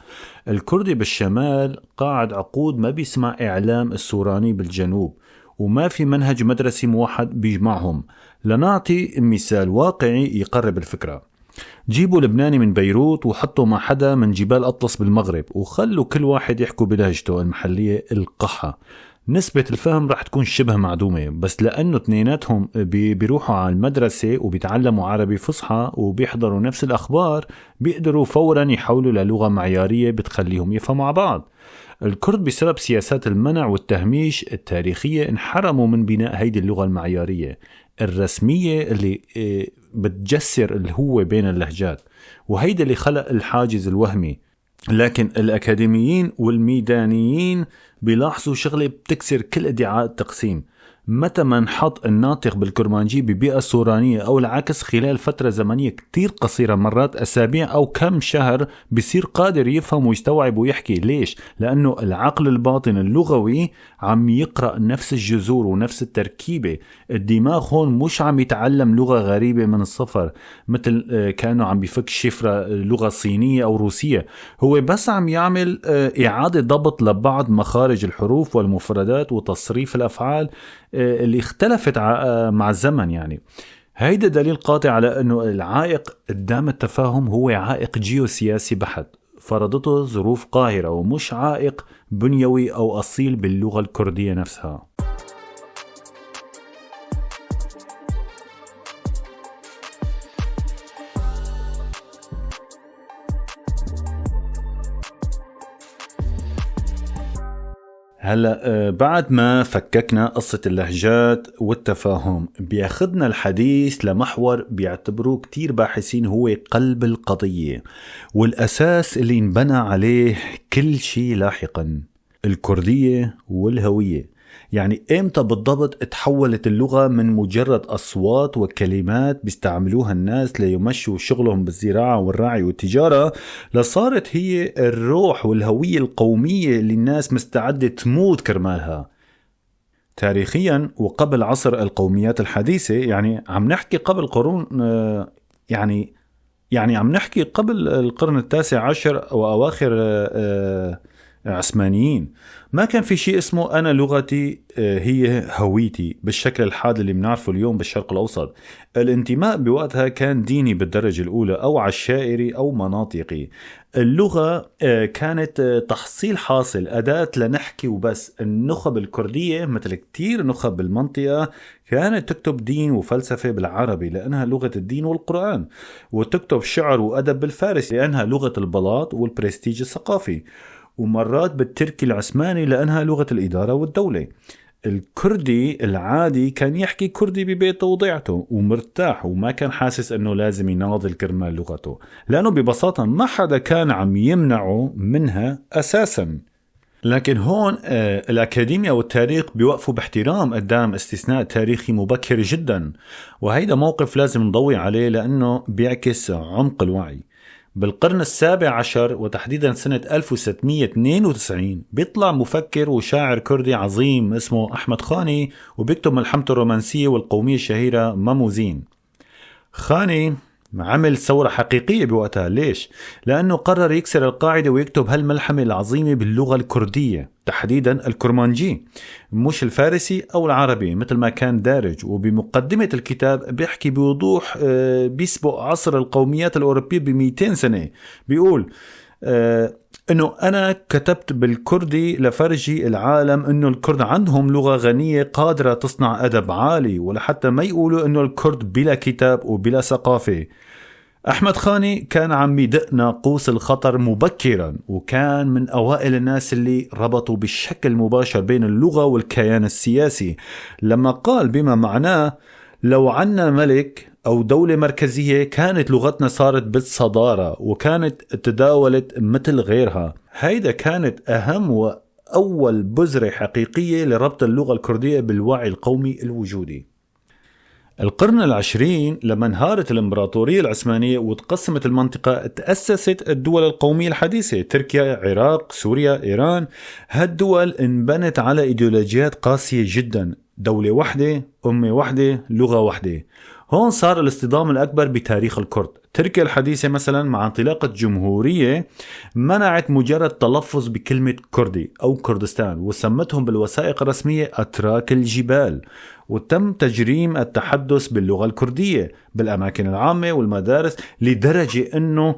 الكردي بالشمال قاعد عقود ما بيسمع إعلام السوراني بالجنوب، وما في منهج مدرسي موحد بيجمعهم. لنعطي مثال واقعي يقرب الفكرة: جيبوا لبناني من بيروت وحطوا مع حدا من جبال أطلس بالمغرب وخلوا كل واحد يحكوا بلهجته المحلية القحة، نسبة الفهم رح تكون شبه معدومة. بس لأنه اثنيناتهم بيروحوا على المدرسة وبيتعلموا عربي فصحى وبيحضروا نفس الأخبار، بيقدروا فورا يحولوا للغة معيارية بتخليهم يفهموا على بعض. الكرد بسبب سياسات المنع والتهميش التاريخية انحرموا من بناء هيدي اللغة المعيارية الرسمية اللي بتجسر الهوة بين اللهجات، وهيدا اللي خلق الحاجز الوهمي. لكن الأكاديميين والميدانيين بيلاحظوا شغلة بتكسر كل ادعاء التقسيم: متى ما نحط الناطق بالكرمانجي ببيئة سورانية أو العكس خلال فترة زمنية كتير قصيرة، مرات أسابيع أو كم شهر، بيصير قادر يفهم ويستوعب ويحكي. ليش؟ لأنه العقل الباطن اللغوي عم يقرأ نفس الجذور ونفس التركيبة. الدماغ هون مش عم يتعلم لغة غريبة من الصفر، مثل كأنه عم بيفك شفرة لغة صينية أو روسية. هو بس عم يعمل إعادة ضبط لبعض مخارج الحروف والمفردات وتصريف الأفعال اللي اختلفت مع الزمن. يعني هيدا دليل قاطع على أنه العائق قدام التفاهم هو عائق جيوسياسي بحت، فرضته ظروف قاهرة، ومش عائق بنيوي أو أصيل باللغة الكردية نفسها. هلا بعد ما فككنا قصة اللهجات والتفاهم، بياخدنا الحديث لمحور بيعتبروه كتير باحثين هو قلب القضية والأساس اللي انبنى عليه كل شيء لاحقا: الكردية والهوية. يعني امتى بالضبط تحولت اللغة من مجرد أصوات وكلمات بيستعملوها الناس ليمشوا شغلهم بالزراعة والرعي والتجارة، لصارت هي الروح والهوية القومية اللي الناس مستعدة تموت كرمالها؟ تاريخيا وقبل عصر القوميات الحديثة، يعني عم نحكي قبل قرون، يعني عم نحكي قبل القرن التاسع عشر وأواخر عثمانيين، ما كان في شيء اسمه أنا لغتي هي هويتي بالشكل الحاد اللي بنعرفه اليوم بالشرق الأوسط. الانتماء بوقتها كان ديني بالدرجة الأولى أو عشائري أو مناطقي. اللغة كانت تحصيل حاصل، أداة لنحكي وبس. النخب الكردية مثل كتير نخب بالمنطقة كانت تكتب دين وفلسفة بالعربي لأنها لغة الدين والقرآن، وتكتب شعر وأدب بالفارسي لأنها لغة البلاط والبرستيج الثقافي، ومرات بالتركي العثماني لأنها لغة الإدارة والدولة. الكردي العادي كان يحكي كردي ببيته وضيعته ومرتاح، وما كان حاسس أنه لازم يناضل كرمال لغته، لأنه ببساطة ما حدا كان عم يمنعه منها أساسا. لكن هون الأكاديمية والتاريخ بيوقفوا باحترام قدام استثناء تاريخي مبكر جدا، وهيدا موقف لازم نضوي عليه لأنه بيعكس عمق الوعي. بالقرن السابع عشر وتحديدا سنة 1692 بيطلع مفكر وشاعر كردي عظيم اسمه أحمد خاني، وبيكتب ملحمته الرومانسية والقومية الشهيرة ماموزين. خاني عمل ثورة حقيقية بوقتها. ليش؟ لأنه قرر يكسر القاعدة ويكتب هالملحمة العظيمة باللغة الكردية، تحديدا الكرمانجي، مش الفارسي أو العربي مثل ما كان دارج. وبمقدمة الكتاب بيحكي بوضوح بيسبق عصر القوميات الأوروبية ب200 سنة. بيقول انه انا كتبت بالكردي لفرجي العالم انه الكرد عندهم لغة غنية قادرة تصنع ادب عالي، ولحتى ما يقولوا انه الكرد بلا كتاب وبلا ثقافة. احمد خاني كان عم يدق ناقوس الخطر مبكرا، وكان من اوائل الناس اللي ربطوا بشكل مباشر بين اللغة والكيان السياسي، لما قال بما معناه: لو عنا ملك أو دولة مركزية كانت لغتنا صارت بالصدارة وكانت تداولت مثل غيرها. هيدا كانت أهم وأول بذرة حقيقية لربط اللغة الكردية بالوعي القومي الوجودي. القرن العشرين لما انهارت الإمبراطورية العثمانية وتقسمت المنطقة، تأسست الدول القومية الحديثة: تركيا، عراق، سوريا، إيران. هالدول انبنت على إيديولوجيات قاسية جدا: دولة واحدة، أمة واحدة، لغة واحدة. هون صار الاصطدام الأكبر بتاريخ الكرد. تركيا الحديثة مثلا مع انطلاقة جمهورية منعت مجرد تلفظ بكلمة كردي أو كردستان، وسمتهم بالوثائق الرسمية أتراك الجبال، وتم تجريم التحدث باللغة الكردية بالأماكن العامة والمدارس، لدرجة أنه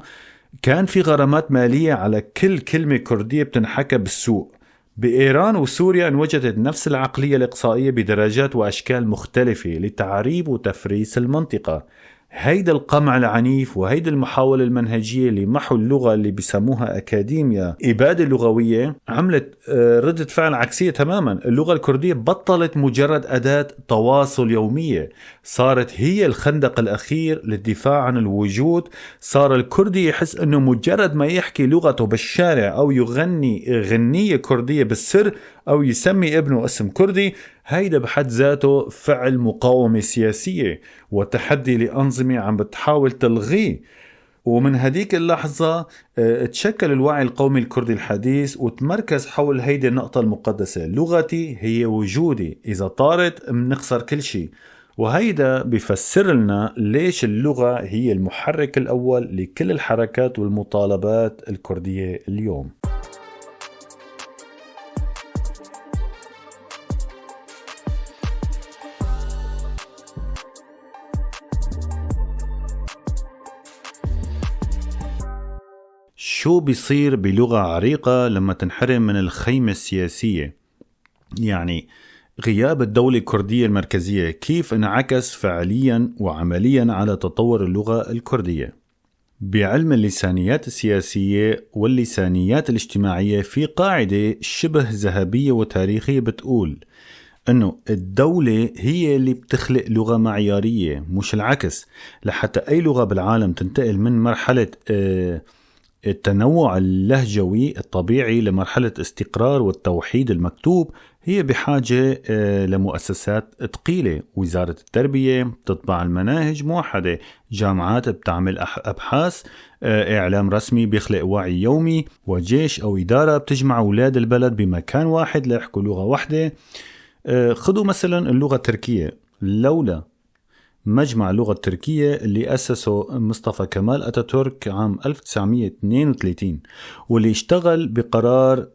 كان في غرامات مالية على كل كلمة كردية بتنحكى بالسوق. بإيران وسوريا انوجدت نفس العقلية الإقصائية بدرجات وأشكال مختلفة لتعريب وتفريس المنطقة. هيدا القمع العنيف وهيدا المحاولة المنهجية لمحو اللغة اللي بيسموها أكاديميا إبادة لغوية عملت ردة فعل عكسية تماما. اللغة الكردية بطلت مجرد أداة تواصل يومية، صارت هي الخندق الأخير للدفاع عن الوجود. صار الكردي يحس أنه مجرد ما يحكي لغته بالشارع أو يغني غنية كردية بالسر أو يسمي ابنه اسم كردي، هيدا بحد ذاته فعل مقاومة سياسية وتحدي لأنظمة عم بتحاول تلغيه. ومن هديك اللحظة تشكل الوعي القومي الكردي الحديث وتمركز حول هيدي النقطة المقدسة: لغتي هي وجودي، إذا طارت منخسر كل شيء. وهيدا بيفسر لنا ليش اللغة هي المحرك الأول لكل الحركات والمطالبات الكردية اليوم. شو بيصير بلغة عريقة لما تنحرم من الخيمة السياسية؟ يعني غياب الدولة الكردية المركزية كيف انعكس فعليا وعمليا على تطور اللغة الكردية؟ بعلم اللسانيات السياسية واللسانيات الاجتماعية في قاعدة شبه ذهبية وتاريخية بتقول انه الدولة هي اللي بتخلق لغة معيارية مش العكس. لحتى اي لغة بالعالم تنتقل من مرحلة التنوع اللهجوي الطبيعي لمرحلة استقرار والتوحيد المكتوب، هي بحاجة لمؤسسات ثقيلة. وزارة التربية تطبع المناهج موحدة، جامعات بتعمل أبحاث، إعلام رسمي بيخلق وعي يومي، وجيش أو إدارة بتجمع أولاد البلد بمكان واحد ليحكوا لغة واحدة. خذوا مثلا اللغة التركية، لولا مجمع اللغة التركية اللي أسسه مصطفى كمال أتاتورك عام 1932 واللي اشتغل بقرار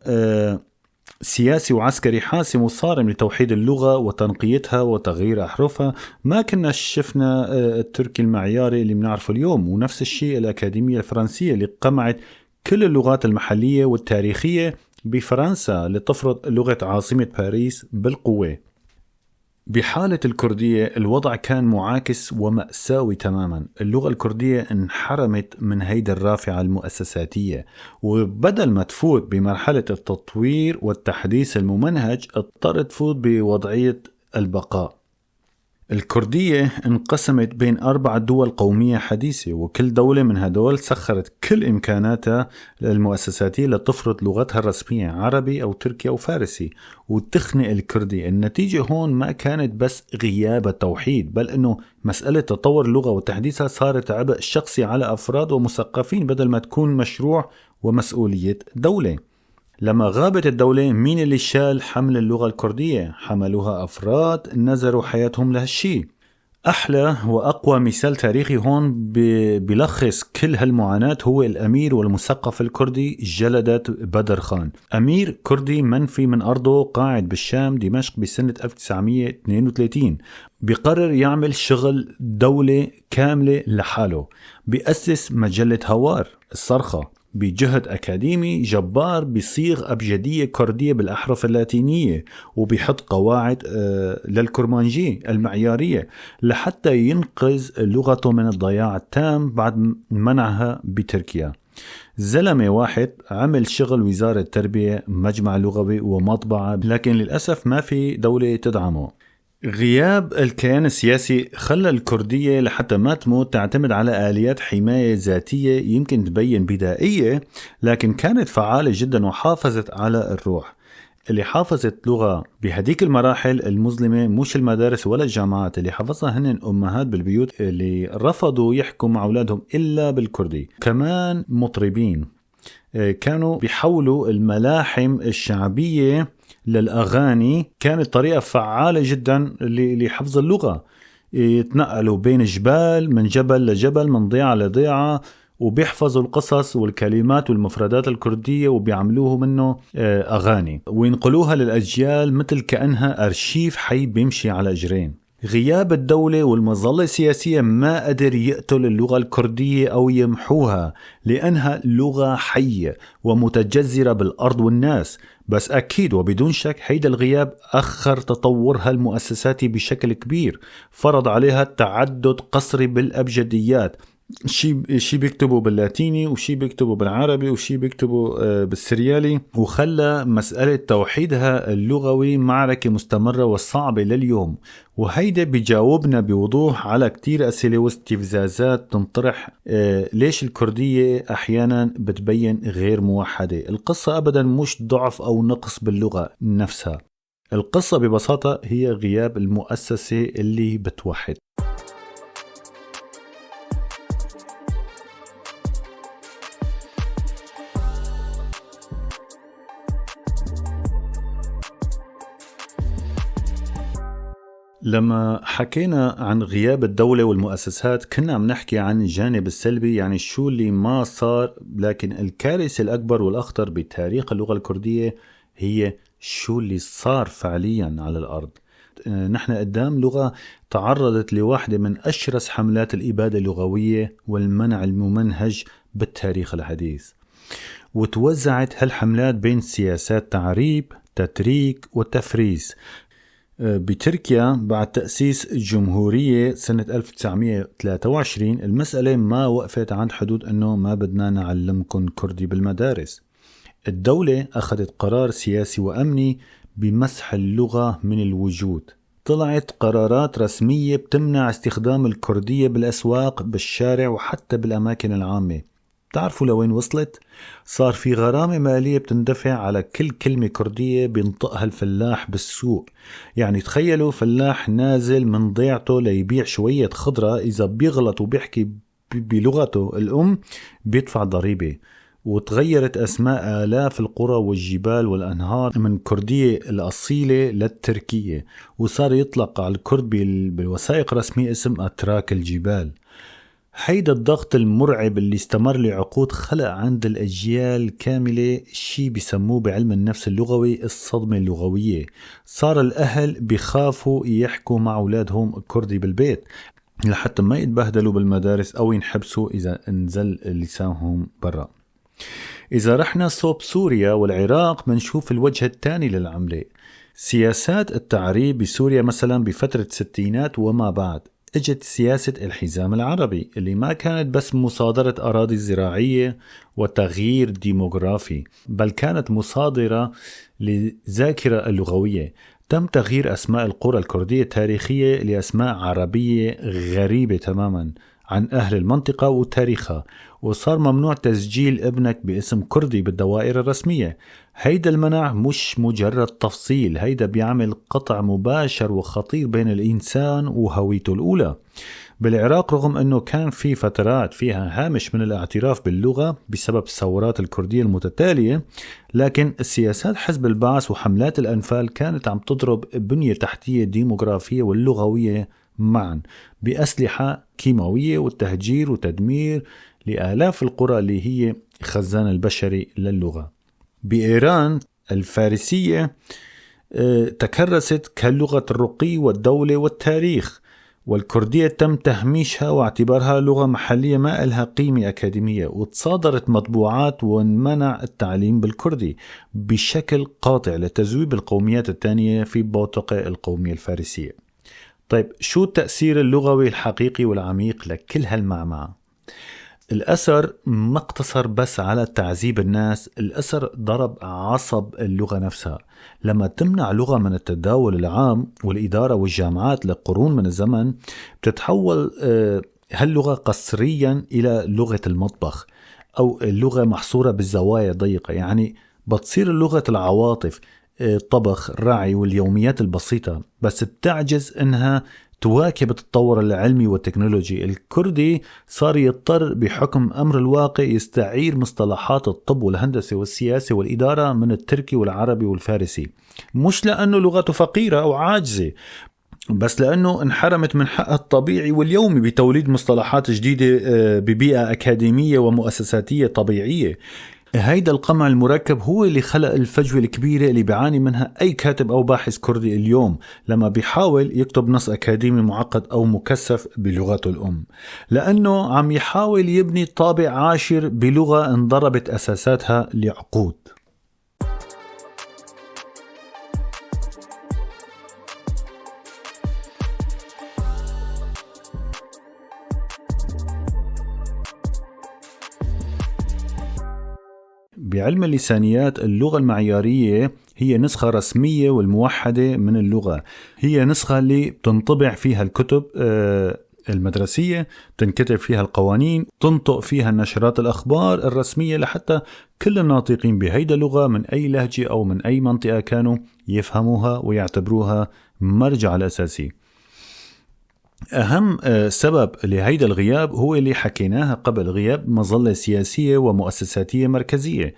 سياسي وعسكري حاسم وصارم لتوحيد اللغة وتنقيتها وتغيير أحرفها، ما كنا شفنا التركي المعياري اللي بنعرفه اليوم. ونفس الشيء الأكاديمية الفرنسية اللي قمعت كل اللغات المحلية والتاريخية بفرنسا لتفرض لغة عاصمة باريس بالقوة. بحالة الكردية الوضع كان معاكس ومأساوي تماما. اللغة الكردية انحرمت من هيدا الرافعة المؤسساتية، وبدل ما تفوت بمرحلة التطوير والتحديث الممنهج اضطرت تفوت بوضعية البقاء. الكردية انقسمت بين 4 دول قومية حديثة، وكل دولة من هدول سخرت كل إمكاناتها المؤسساتية لتفرض لغتها الرسمية، عربي أو تركي أو فارسي، وتخنق الكردي. النتيجة هون ما كانت بس غياب التوحيد، بل أنه مسألة تطور اللغة وتحديثها صارت عبء شخصي على أفراد ومثقفين بدل ما تكون مشروع ومسؤولية دولة. لما غابت الدولة، مين اللي شال حمل اللغة الكردية؟ حملوها أفراد نزروا حياتهم لهالشي. أحلى وأقوى مثال تاريخي هون بلخص كل هالمعاناة هو الأمير والمثقف الكردي جلدة بدر خان. أمير كردي منفي من أرضه، قاعد بالشام دمشق بسنة 1932. بقرر يعمل شغل دولة كاملة لحاله، بيأسس مجلة هوار الصرخة بجهد أكاديمي جبار، بصيغ أبجدية كردية بالأحرف اللاتينية، وبيحط قواعد للكرمانجي المعيارية لحتى ينقذ لغته من الضياع التام بعد منعها بتركيا. زلمة واحد عمل شغل وزارة التربية، مجمع لغوي ومطبعة، لكن للأسف ما في دولة تدعمه. غياب الكيان السياسي خلى الكردية لحتى ما تموت تعتمد على آليات حماية ذاتية يمكن تبين بدائية، لكن كانت فعالة جدا وحافظت على الروح. اللي حافظت لغة بهديك المراحل المظلمة مش المدارس ولا الجامعات، اللي حافظها هن أمهات بالبيوت اللي رفضوا يحكوا مع أولادهم إلا بالكردي. كمان مطربين كانوا بيحولوا الملاحم الشعبية للأغاني، كانت طريقة فعالة جدا لحفظ اللغة. يتنقلوا بين جبال، من جبل لجبل، من ضيعة لضيعة، وبيحفظوا القصص والكلمات والمفردات الكردية وبيعملوه منه أغاني وينقلوها للأجيال مثل كأنها أرشيف حي بيمشي على أجرين. غياب الدولة والمظلة السياسية ما قدر يقتل اللغة الكردية أو يمحوها، لأنها لغة حية ومتجذرة بالأرض والناس. بس أكيد وبدون شك هيدا الغياب أخر تطورها المؤسساتي بشكل كبير، فرض عليها تعدد قصري بالأبجديات، شي بيكتبوا باللاتيني وشي بيكتبوا بالعربي وشي بيكتبوا بالسريالي، وخلى مسألة توحيدها اللغوي معركة مستمرة وصعبة لليوم. وهيدا بيجاوبنا بوضوح على كتير أسئلة واستفزازات تنطرح. ليش الكردية أحيانا بتبين غير موحدة؟ القصة أبدا مش ضعف أو نقص باللغة نفسها، القصة ببساطة هي غياب المؤسسة اللي بتوحد. لما حكينا عن غياب الدولة والمؤسسات كنا عم نحكي عن الجانب السلبي، يعني شو اللي ما صار، لكن الكارثة الأكبر والأخطر بتاريخ اللغة الكردية هي شو اللي صار فعليا على الأرض. نحن قدام لغة تعرضت لواحدة من أشرس حملات الإبادة اللغوية والمنع الممنهج بالتاريخ الحديث، وتوزعت هالحملات بين سياسات تعريب، تتريك وتفريس. بتركيا بعد تأسيس الجمهورية سنة 1923 المسألة ما وقفت عند حدود أنه ما بدنا نعلمكم كردي بالمدارس. الدولة أخذت قرار سياسي وأمني بمسح اللغة من الوجود. طلعت قرارات رسمية بتمنع استخدام الكردية بالأسواق، بالشارع، وحتى بالأماكن العامة. تعرفوا لوين وصلت؟ صار في غرامة مالية بتندفع على كل كلمة كردية بينطقها الفلاح بالسوق. يعني تخيلوا فلاح نازل من ضيعته ليبيع شوية خضرة، إذا بيغلط وبيحكي بلغته الأم بيدفع ضريبة. وتغيرت أسماء آلاف القرى والجبال والأنهار من كردية الأصيلة للتركية، وصار يطلق على الكرد بالوثائق الرسمية اسم أتراك الجبال. هيدا الضغط المرعب اللي استمر لعقود خلق عند الأجيال كاملة شيء بيسموه بعلم النفس اللغوي الصدمة اللغوية. صار الأهل بيخافوا يحكوا مع أولادهم كردي بالبيت لحتى ما يتبهدلوا بالمدارس أو ينحبسوا إذا انزل لسانهم برا. إذا رحنا صوب سوريا والعراق بنشوف الوجه الثاني للعملة. سياسات التعريب بسوريا مثلا بفترة الستينات وما بعد اجت سياسة الحزام العربي اللي ما كانت بس مصادرة أراضي زراعية وتغيير ديموغرافي، بل كانت مصادرة للذاكرة اللغوية. تم تغيير أسماء القرى الكردية التاريخية لأسماء عربية غريبة تماما عن أهل المنطقة وتاريخها، وصار ممنوع تسجيل ابنك باسم كردي بالدوائر الرسمية. هيدا المنع مش مجرد تفصيل، هيدا بيعمل قطع مباشر وخطير بين الإنسان وهويته الأولى. بالعراق رغم أنه كان في فترات فيها هامش من الاعتراف باللغة بسبب الثورات الكردية المتتالية، لكن السياسات حزب البعث وحملات الأنفال كانت عم تضرب بنية تحتية ديموغرافية واللغوية معا بأسلحة كيماوية والتهجير وتدمير لآلاف القرى اللي هي خزان البشري للغة. بإيران الفارسية تكرست كلغة الرقي والدولة والتاريخ، والكردية تم تهميشها واعتبارها لغة محلية ما لها قيمة أكاديمية، وتصادرت مطبوعات وانمنع التعليم بالكردي بشكل قاطع لتذويب القوميات الثانية في بوتقة القومية الفارسية. طيب شو التأثير اللغوي الحقيقي والعميق لكل هالمعمعة؟ الأثر ما اقتصر بس على تعذيب الناس، الأثر ضرب عصب اللغة نفسها. لما تمنع لغة من التداول العام والإدارة والجامعات لقرون من الزمن، بتتحول هاللغة قسريا إلى لغة المطبخ أو اللغة محصورة بالزوايا ضيقة. يعني بتصير لغة العواطف، طبخ، الرعي واليوميات البسيطة، بس بتعجز إنها تواكب التطور العلمي والتكنولوجي. الكردي صار يضطر بحكم أمر الواقع يستعير مصطلحات الطب والهندسة والسياسة والإدارة من التركي والعربي والفارسي، مش لأنه لغته فقيرة أو عاجزة، بس لأنه انحرمت من حقها الطبيعي واليومي بتوليد مصطلحات جديدة ببيئة أكاديمية ومؤسساتية طبيعية. هيدا القمع المركب هو اللي خلق الفجوة الكبيرة اللي بيعاني منها أي كاتب أو باحث كردي اليوم لما بيحاول يكتب نص أكاديمي معقد أو مكثف بلغته الأم، لأنه عم يحاول يبني طابع عاشر بلغة انضربت أساساتها لعقود. بعلم اللسانيات اللغة المعيارية هي نسخة رسمية والموحدة من اللغة، هي نسخة اللي بتنطبع فيها الكتب المدرسية، تنكتب فيها القوانين، تنطق فيها النشرات الأخبار الرسمية لحتى كل الناطقين بهيدا اللغة من أي لهجة أو من أي منطقة كانوا يفهموها ويعتبروها مرجع الأساسي. أهم سبب لهيدا الغياب هو اللي حكيناها قبل، غياب مظلة سياسية ومؤسساتية مركزية.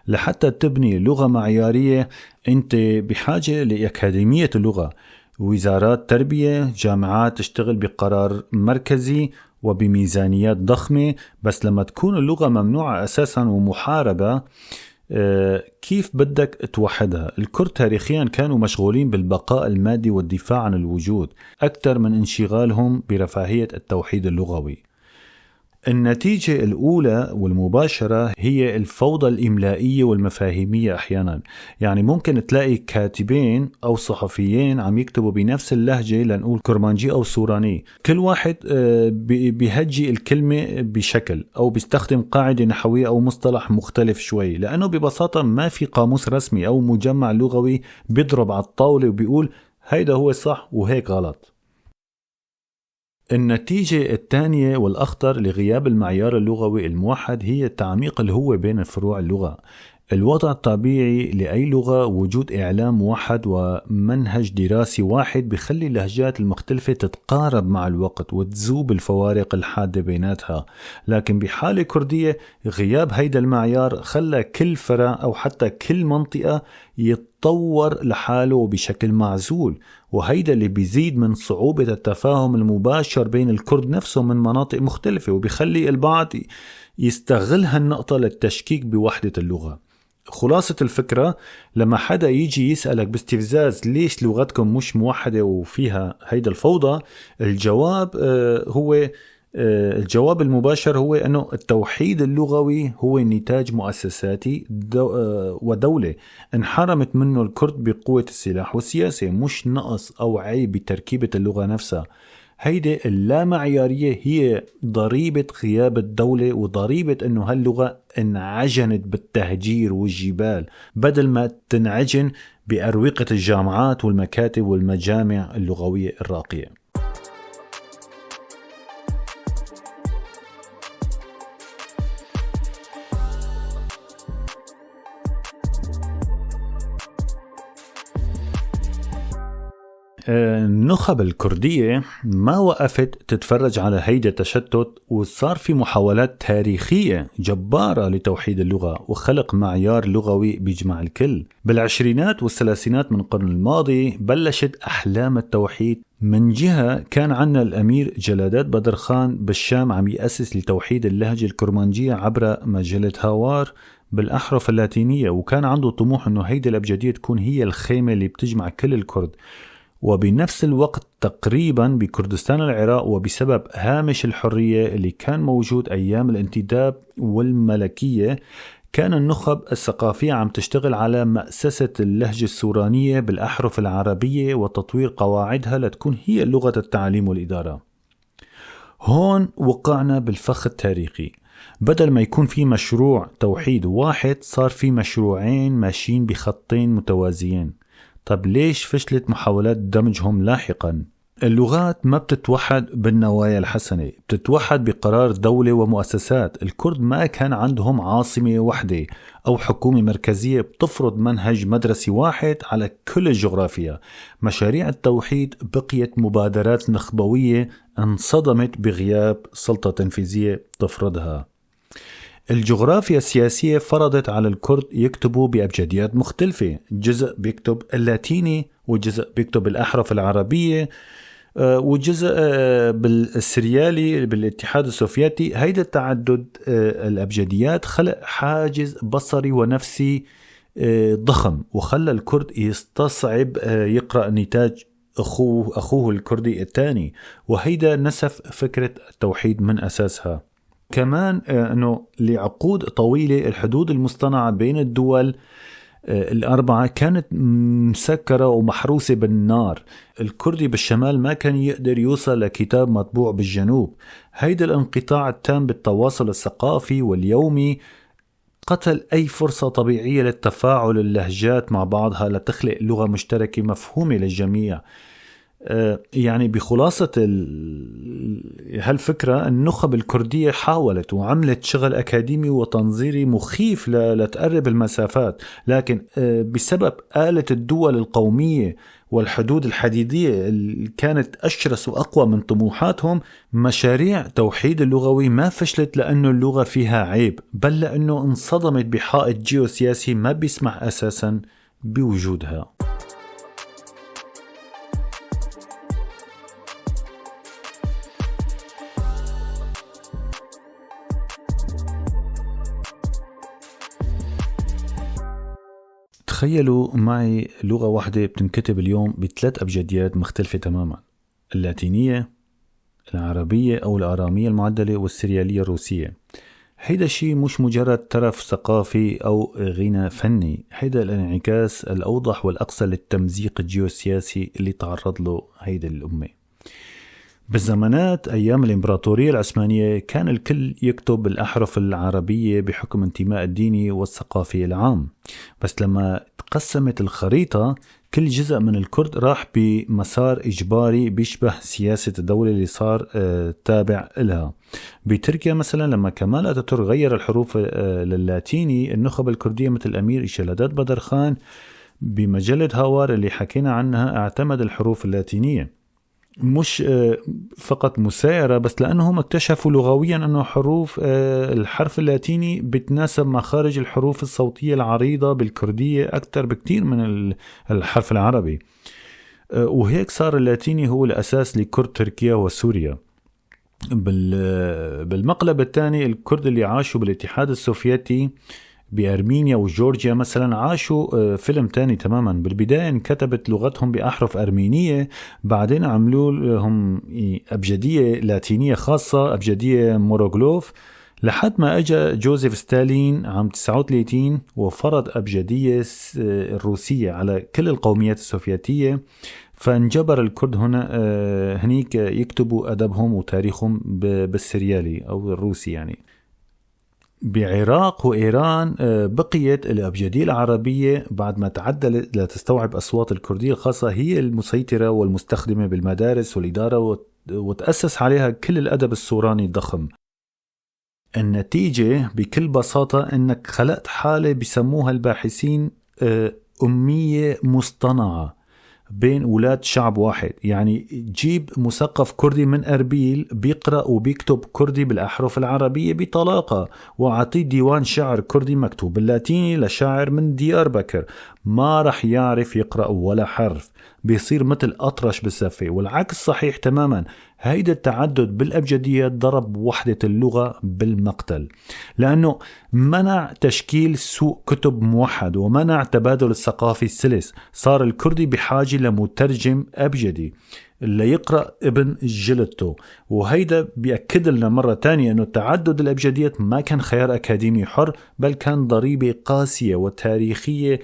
لحتى تبني لغة معيارية أنت بحاجة لأكاديمية اللغة، وزارات تربية، جامعات تشتغل بقرار مركزي وبميزانيات ضخمة. بس لما تكون اللغة ممنوعة أساسا ومحاربة، كيف بدك توحدها؟ الكرد تاريخيا كانوا مشغولين بالبقاء المادي والدفاع عن الوجود أكثر من انشغالهم برفاهية التوحيد اللغوي. النتيجة الأولى والمباشرة هي الفوضى الإملائية والمفاهيمية. أحيانا يعني ممكن تلاقي كاتبين أو صحفيين عم يكتبوا بنفس اللهجة، لنقول كرمانجي أو سوراني، كل واحد بيهجي الكلمة بشكل أو بيستخدم قاعدة نحوية أو مصطلح مختلف شوي، لأنه ببساطة ما في قاموس رسمي أو مجمع لغوي بيضرب على الطاولة وبيقول هيدا هو صح وهيك غلط. النتيجة الثانية والأخطر لغياب المعيار اللغوي الموحد هي تعميق الهوة بين فروع اللغة. الوضع الطبيعي لأي لغة وجود إعلام موحد ومنهج دراسي واحد بيخلي اللهجات المختلفة تتقارب مع الوقت وتذوب الفوارق الحادة بيناتها. لكن بحالة كردية غياب هيدا المعيار خلى كل فرع أو حتى كل منطقة يتطور لحاله بشكل معزول، وهيدا اللي بيزيد من صعوبة التفاهم المباشر بين الكرد نفسهم من مناطق مختلفة، وبيخلي البعض يستغل هالنقطة للتشكيك بوحدة اللغة. خلاصة الفكرة، لما حدا يجي يسألك باستفزاز ليش لغتكم مش موحدة وفيها هيدا الفوضى، الجواب المباشر هو أنه التوحيد اللغوي هو نتاج مؤسساتي ودولة انحرمت منه الكرد بقوة السلاح والسياسة، مش نقص أو عيب بتركيبة اللغة نفسها. هيدي اللامعيارية هي ضريبة غياب الدولة وضريبة أنه هاللغة انعجنت بالتهجير والجبال بدل ما تنعجن بأروقة الجامعات والمكاتب والمجامع اللغوية الراقية. النخب الكردية ما وقفت تتفرج على هيدا التشتت، وصار في محاولات تاريخية جبارة لتوحيد اللغة وخلق معيار لغوي بيجمع الكل. بالعشرينات والثلاثينات من القرن الماضي بلشت أحلام التوحيد. من جهة كان عنا الأمير جلادات بدر خان بالشام عم يأسس لتوحيد اللهجة الكرمانجية عبر مجلة هاوار بالأحرف اللاتينية، وكان عنده طموح أنه هيدا الأبجدية تكون هي الخيمة اللي بتجمع كل الكرد. وبنفس الوقت تقريبا بكردستان العراق، وبسبب هامش الحرية اللي كان موجود أيام الانتداب والملكية، كان النخب الثقافية عم تشتغل على مأسسة اللهجة السورانية بالأحرف العربية وتطوير قواعدها لتكون هي لغة التعليم والإدارة. هون وقعنا بالفخ التاريخي، بدل ما يكون في مشروع توحيد واحد صار في مشروعين ماشيين بخطين متوازيين. طب ليش فشلت محاولات دمجهم لاحقا؟ اللغات ما بتتوحد بالنوايا الحسنة، بتتوحد بقرار دولة ومؤسسات. الكرد ما كان عندهم عاصمة واحدة أو حكومة مركزية بتفرض منهج مدرسي واحد على كل الجغرافيا. مشاريع التوحيد بقيت مبادرات نخبوية انصدمت بغياب سلطة تنفيذية تفرضها. الجغرافيا السياسية فرضت على الكرد يكتبوا بأبجديات مختلفة، جزء بيكتب اللاتيني وجزء بيكتب الأحرف العربية وجزء بالسريالي بالاتحاد السوفيتي. هيدا التعدد الأبجديات خلق حاجز بصري ونفسي ضخم، وخلى الكرد يستصعب يقرأ نتاج أخوه الكردي الثاني، وهيدا نسف فكرة التوحيد من أساسها. كمان أنه لعقود طويلة الحدود المصطنعة بين الدول الأربعة كانت مسكرة ومحروسة بالنار. الكردي بالشمال ما كان يقدر يوصل لكتاب مطبوع بالجنوب. هيدا الانقطاع التام بالتواصل الثقافي واليومي قتل أي فرصة طبيعية للتفاعل اللهجات مع بعضها لتخلق لغة مشتركة مفهومة للجميع. يعني بخلاصة هالفكرة، النخب الكردية حاولت وعملت شغل أكاديمي وتنظيري مخيف لتقرب المسافات، لكن بسبب آلة الدول القومية والحدود الحديدية اللي كانت أشرس وأقوى من طموحاتهم، مشاريع توحيد اللغوي ما فشلت لأنه اللغة فيها عيب، بل لأنه انصدمت بحائط جيوسياسي ما بيسمح أساسا بوجودها. تخيلوا معي لغة واحدة بتنكتب اليوم ب3 أبجديات مختلفة تماما: اللاتينية، العربية أو الآرامية المعدلة، والسريالية الروسية. هيدا شيء مش مجرد ترف ثقافي أو غنى فني، هيدا الانعكاس الأوضح والأقصى للتمزيق الجيوسياسي اللي تعرض له هيدا الأمة. بالزمانات أيام الإمبراطورية العثمانية كان الكل يكتب بالأحرف العربية بحكم انتماء الديني والثقافي العام، بس لما تقسمت الخريطة كل جزء من الكرد راح بمسار إجباري بيشبه سياسة الدولة اللي صار تابع لها. بتركيا مثلا لما كمال أتاتورك غير الحروف للاتيني، النخب الكردية مثل أمير إشلادات بدر خان بمجلة هاوار اللي حكينا عنها اعتمد الحروف اللاتينية، مش فقط مسايرة، بس لأنهم اكتشفوا لغويا أنه حروف الحرف اللاتيني بتناسب مخارج الحروف الصوتية العريضة بالكردية أكثر بكتير من الحرف العربي، وهيك صار اللاتيني هو الأساس لكرد تركيا وسوريا. بالمقلب الثاني الكرد اللي عاشوا بالاتحاد السوفيتي بأرمينيا وجورجيا مثلا عاشوا فيلم تاني تماما. بالبداية انكتبت لغتهم بأحرف أرمينية، بعدين عملوا لهم أبجدية لاتينية خاصة، أبجدية موروغلوف، لحد ما أجا جوزيف ستالين عام 39 وفرض أبجدية الروسية على كل القوميات السوفيتية، فانجبر الكرد هنيك يكتبوا أدبهم وتاريخهم بالسريالي أو الروسي. يعني بعراق وإيران بقيت الأبجدية العربية بعد ما تعدلت لتستوعب أصوات الكردية الخاصة هي المسيطرة والمستخدمة بالمدارس والإدارة، وتأسس عليها كل الأدب السوراني الضخم. النتيجة بكل بساطة أنك خلقت حالة بيسموها الباحثين أمية مصطنعة بين أولاد شعب واحد. يعني جيب مثقف كردي من أربيل بيقرأ وبيكتب كردي بالأحرف العربية بطلاقة، وعطيه ديوان شعر كردي مكتوب باللاتيني لشاعر من ديار بكر، ما رح يعرف يقرأ ولا حرف، بيصير مثل أطرش بالسفة. والعكس صحيح تماما، هيدا التعدد بالأبجديات ضرب وحدة اللغة بالمقتل، لأنه منع تشكيل سوق كتب موحد ومنع تبادل الثقافي السلس. صار الكردي بحاجة لمترجم أبجدي اللي يقرأ ابن جلدته، وهيدا بيأكد لنا مرة تانية أنه تعدد الأبجديات ما كان خيار أكاديمي حر، بل كان ضريبة قاسية وتاريخية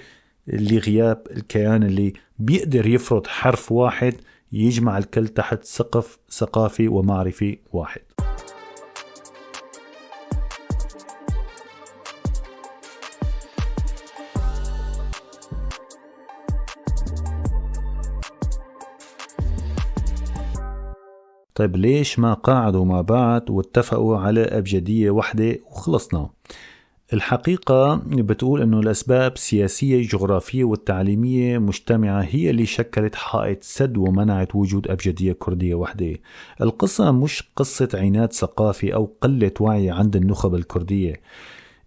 لغياب الكيان اللي بيقدر يفرض حرف واحد يجمع الكل تحت سقف ثقافي ومعرفي واحد. طيب ليش ما قاعدوا مع بعض واتفقوا على أبجدية واحدة وخلصنا؟ الحقيقة بتقول أنه الأسباب السياسية جغرافية والتعليمية مجتمعة هي اللي شكلت حائط سد ومنعت وجود أبجدية كردية واحدة. القصة مش قصة عناد ثقافي أو قلة وعي عند النخب الكردية،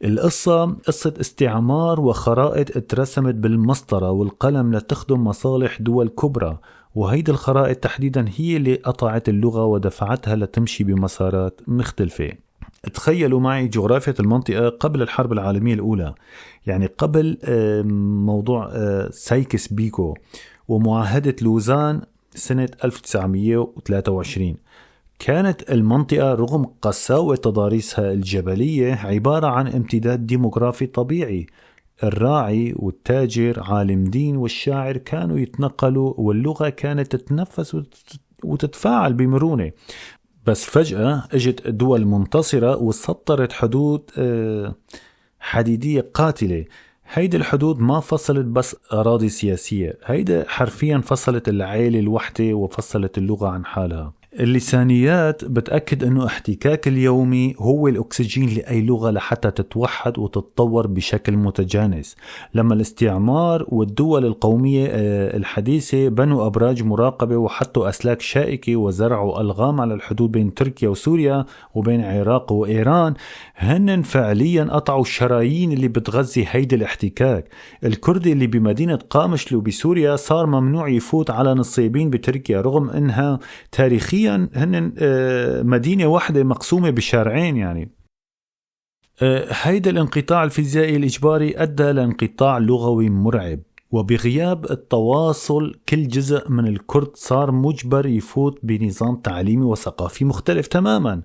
القصة قصة استعمار وخرائط اترسمت بالمسطرة والقلم لتخدم مصالح دول كبرى، وهيدي الخرائط تحديدا هي اللي قطعت اللغة ودفعتها لتمشي بمسارات مختلفة. تخيلوا معي جغرافية المنطقة قبل الحرب العالمية الأولى، يعني قبل موضوع سايكس بيكو ومعاهدة لوزان سنة 1923. كانت المنطقة رغم قساوة تضاريسها الجبلية عبارة عن امتداد ديموغرافي طبيعي. الراعي والتاجر عالم دين والشاعر كانوا يتنقلوا، واللغة كانت تتنفس وتتفاعل بمرونة. بس فجأة اجت دول منتصرة وسطرت حدود حديدية قاتلة. هيدي الحدود ما فصلت بس أراضي سياسية، هيدا حرفيا فصلت العائلة الوحدة وفصلت اللغة عن حالها. اللسانيات بتأكد أنه احتكاك اليومي هو الأكسجين لأي لغة لحتى تتوحد وتتطور بشكل متجانس. لما الاستعمار والدول القومية الحديثة بنوا أبراج مراقبة وحطوا أسلاك شائكة وزرعوا ألغام على الحدود بين تركيا وسوريا وبين العراق وإيران، هن فعليا قطعوا الشرايين اللي بتغذي هيدا الاحتكاك. الكردي اللي بمدينة قامشلو بسوريا صار ممنوع يفوت على نصيبين بتركيا، رغم أنها تاريخيا هن مدينة واحدة مقسومة بشارعين. يعني هيدا الانقطاع الفيزيائي الإجباري أدى لانقطاع لغوي مرعب، وبغياب التواصل كل جزء من الكرد صار مجبر يفوت بنظام تعليمي وثقافي مختلف تماما.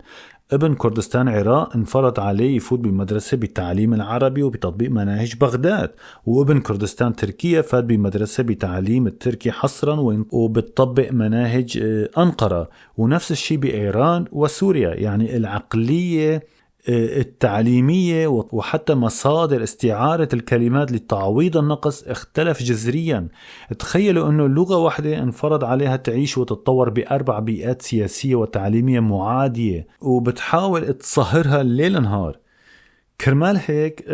ابن كردستان عراق انفرض عليه يفوت بمدرسة بالتعليم العربي وبتطبيق مناهج بغداد، وابن كردستان تركيا فات بمدرسة بتعليم التركي حصرا وبتطبق مناهج أنقرة، ونفس الشيء بإيران وسوريا. يعني العقلية التعليمية وحتى مصادر استعارة الكلمات لتعويض النقص اختلف جذريا. تخيلوا أنه اللغة واحدة انفرض عليها تعيش وتتطور بأربع بيئات سياسية وتعليمية معادية وبتحاول تصهرها الليل نهار. كرمال هيك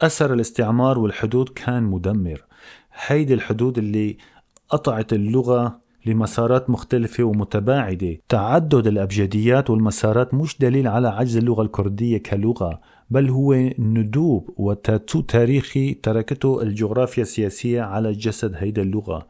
أثر الاستعمار والحدود كان مدمر. هيدي الحدود اللي قطعت اللغة لمسارات مختلفة ومتباعدة. تعدد الأبجديات والمسارات مش دليل على عجز اللغة الكردية كلغة، بل هو ندوب وتاتو تاريخي تركته الجغرافيا السياسية على جسد هيدا اللغة.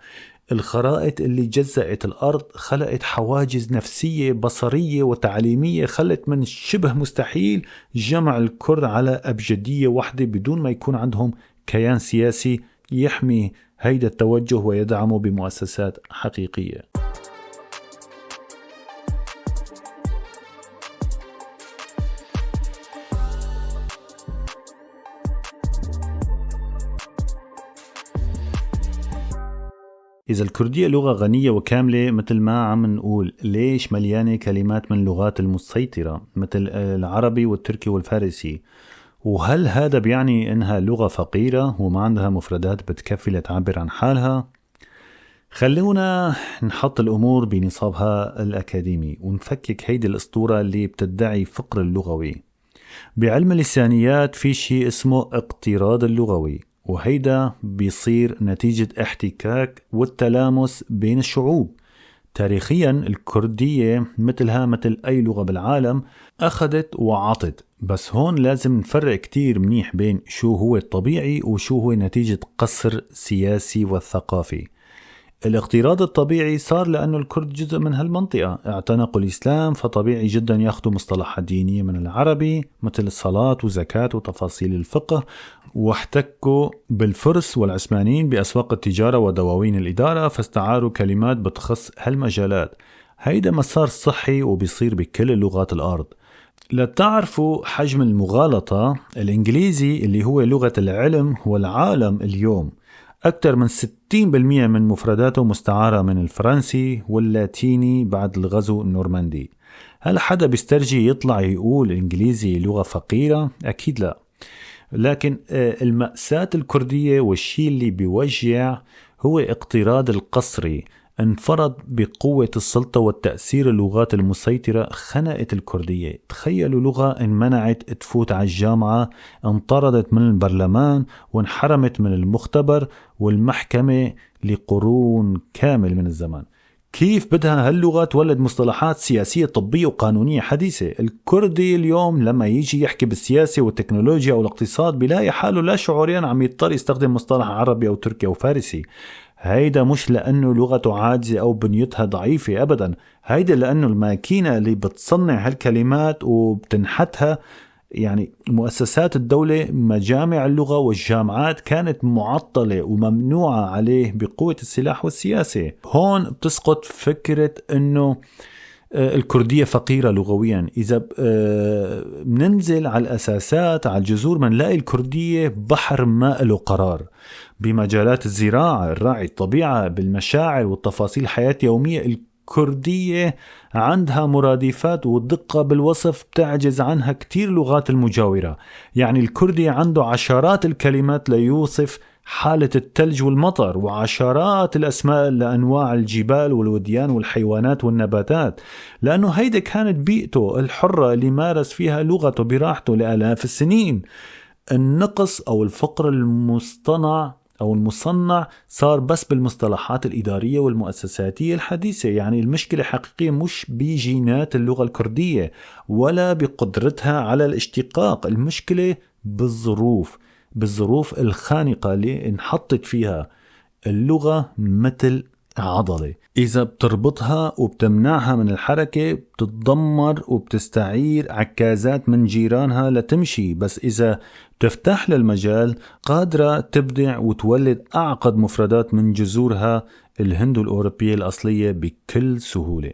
الخرائط اللي جزأت الأرض خلقت حواجز نفسية بصرية وتعليمية، خلت من شبه مستحيل جمع الكرد على أبجدية واحدة بدون ما يكون عندهم كيان سياسي يحمي هيدا التوجه ويدعمه بمؤسسات حقيقية. إذا الكردية لغة غنية وكاملة مثل ما عم نقول، ليش مليانة كلمات من اللغات المسيطرة مثل العربي والتركي والفارسي؟ وهل هذا بيعني إنها لغة فقيرة وما عندها مفردات بتكفي لتعبر عن حالها؟ خلونا نحط الأمور بنصابها الأكاديمي ونفكك هيدي الأسطورة اللي بتدعي فقر اللغوي. بعلم اللسانيات في شيء اسمه اقتراض اللغوي، وهيدا بيصير نتيجة احتكاك والتلامس بين الشعوب. تاريخيا الكردية مثلها مثل أي لغة بالعالم أخذت وعطت، بس هون لازم نفرق كتير منيح بين شو هو الطبيعي وشو هو نتيجة قصر سياسي والثقافي. الاقتراض الطبيعي صار لأنه الكرد جزء من هالمنطقة، اعتنقوا الإسلام فطبيعي جدا ياخدوا مصطلحات دينية من العربي مثل الصلاة وزكاة وتفاصيل الفقه، واحتكوا بالفرس والعثمانيين بأسواق التجارة ودواوين الإدارة فاستعاروا كلمات بتخص هالمجالات. هيدا مسار صحي وبيصير بكل لغات الأرض. لتعرفوا حجم المغالطة، الإنجليزي اللي هو لغة العلم والعالم اليوم أكثر من 60% من مفرداته مستعارة من الفرنسي واللاتيني بعد الغزو النورماندي. هل حدا بيسترجي يطلع يقول الإنجليزي لغة فقيرة؟ أكيد لا. لكن المأساة الكردية والشيء اللي بيوجع هو اقتراض القصري. انفرض بقوة السلطة والتأثير اللغات المسيطرة خنقت الكردية. تخيلوا لغة انمنعت تفوت على الجامعة، انطردت من البرلمان وانحرمت من المختبر والمحكمة لقرون كامل من الزمان. كيف بدها هاللغة تولد مصطلحات سياسية طبية وقانونية حديثة؟ الكردي اليوم لما يجي يحكي بالسياسة والتكنولوجيا والاقتصاد بيلاقي حاله لا شعوريا عم يضطر يستخدم مصطلح عربي أو تركي أو فارسي. هيدا مش لأنه لغته عاجزة أو بنيتها ضعيفة أبدا، هيدا لأنه الماكينة اللي بتصنع هالكلمات وبتنحتها، يعني مؤسسات الدولة مجامع اللغة والجامعات كانت معطلة وممنوعة عليه بقوة السلاح والسياسة. هون بتسقط فكرة أنه الكردية فقيرة لغويا. إذا بننزل على الأساسات على الجذور منلاقي الكردية بحر ما له قرار بمجالات الزراعة، الرعي، الطبيعة، بالمشاعر والتفاصيل الحياة يومية. الكردية عندها مرادفات ودقة بالوصف تعجز عنها كتير لغات المجاورة. يعني الكردي عنده عشرات الكلمات ليوصف حالة الثلج والمطر، وعشرات الأسماء لأنواع الجبال والوديان والحيوانات والنباتات، لأنه هيدا كانت بيئته الحرة اللي مارس فيها لغته براحته لآلاف السنين. النقص أو الفقر المصطنع أو المصنع صار بس بالمصطلحات الإدارية والمؤسساتية الحديثة. يعني المشكلة حقيقية مش بجينات اللغة الكردية ولا بقدرتها على الاشتقاق، المشكلة بالظروف الخانقة اللي انحطت فيها. اللغة مثل عضلة، إذا بتربطها وبتمنعها من الحركة بتتدمر وبتستعير عكازات من جيرانها لتمشي، بس إذا تفتح للمجال قادرة تبدع وتولد أعقد مفردات من جذورها الهند الأوروبية الأصلية بكل سهولة.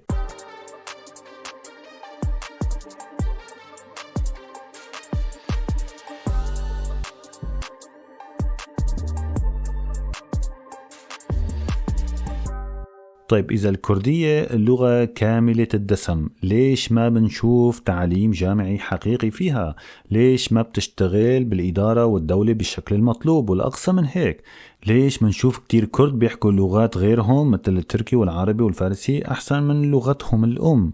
طيب إذا الكردية اللغة كاملة الدسم، ليش ما بنشوف تعليم جامعي حقيقي فيها؟ ليش ما بتشتغل بالإدارة والدولة بالشكل المطلوب؟ والأقصى من هيك، ليش منشوف كتير كرد بيحكوا لغات غيرهم مثل التركي والعربي والفارسي أحسن من لغتهم الأم؟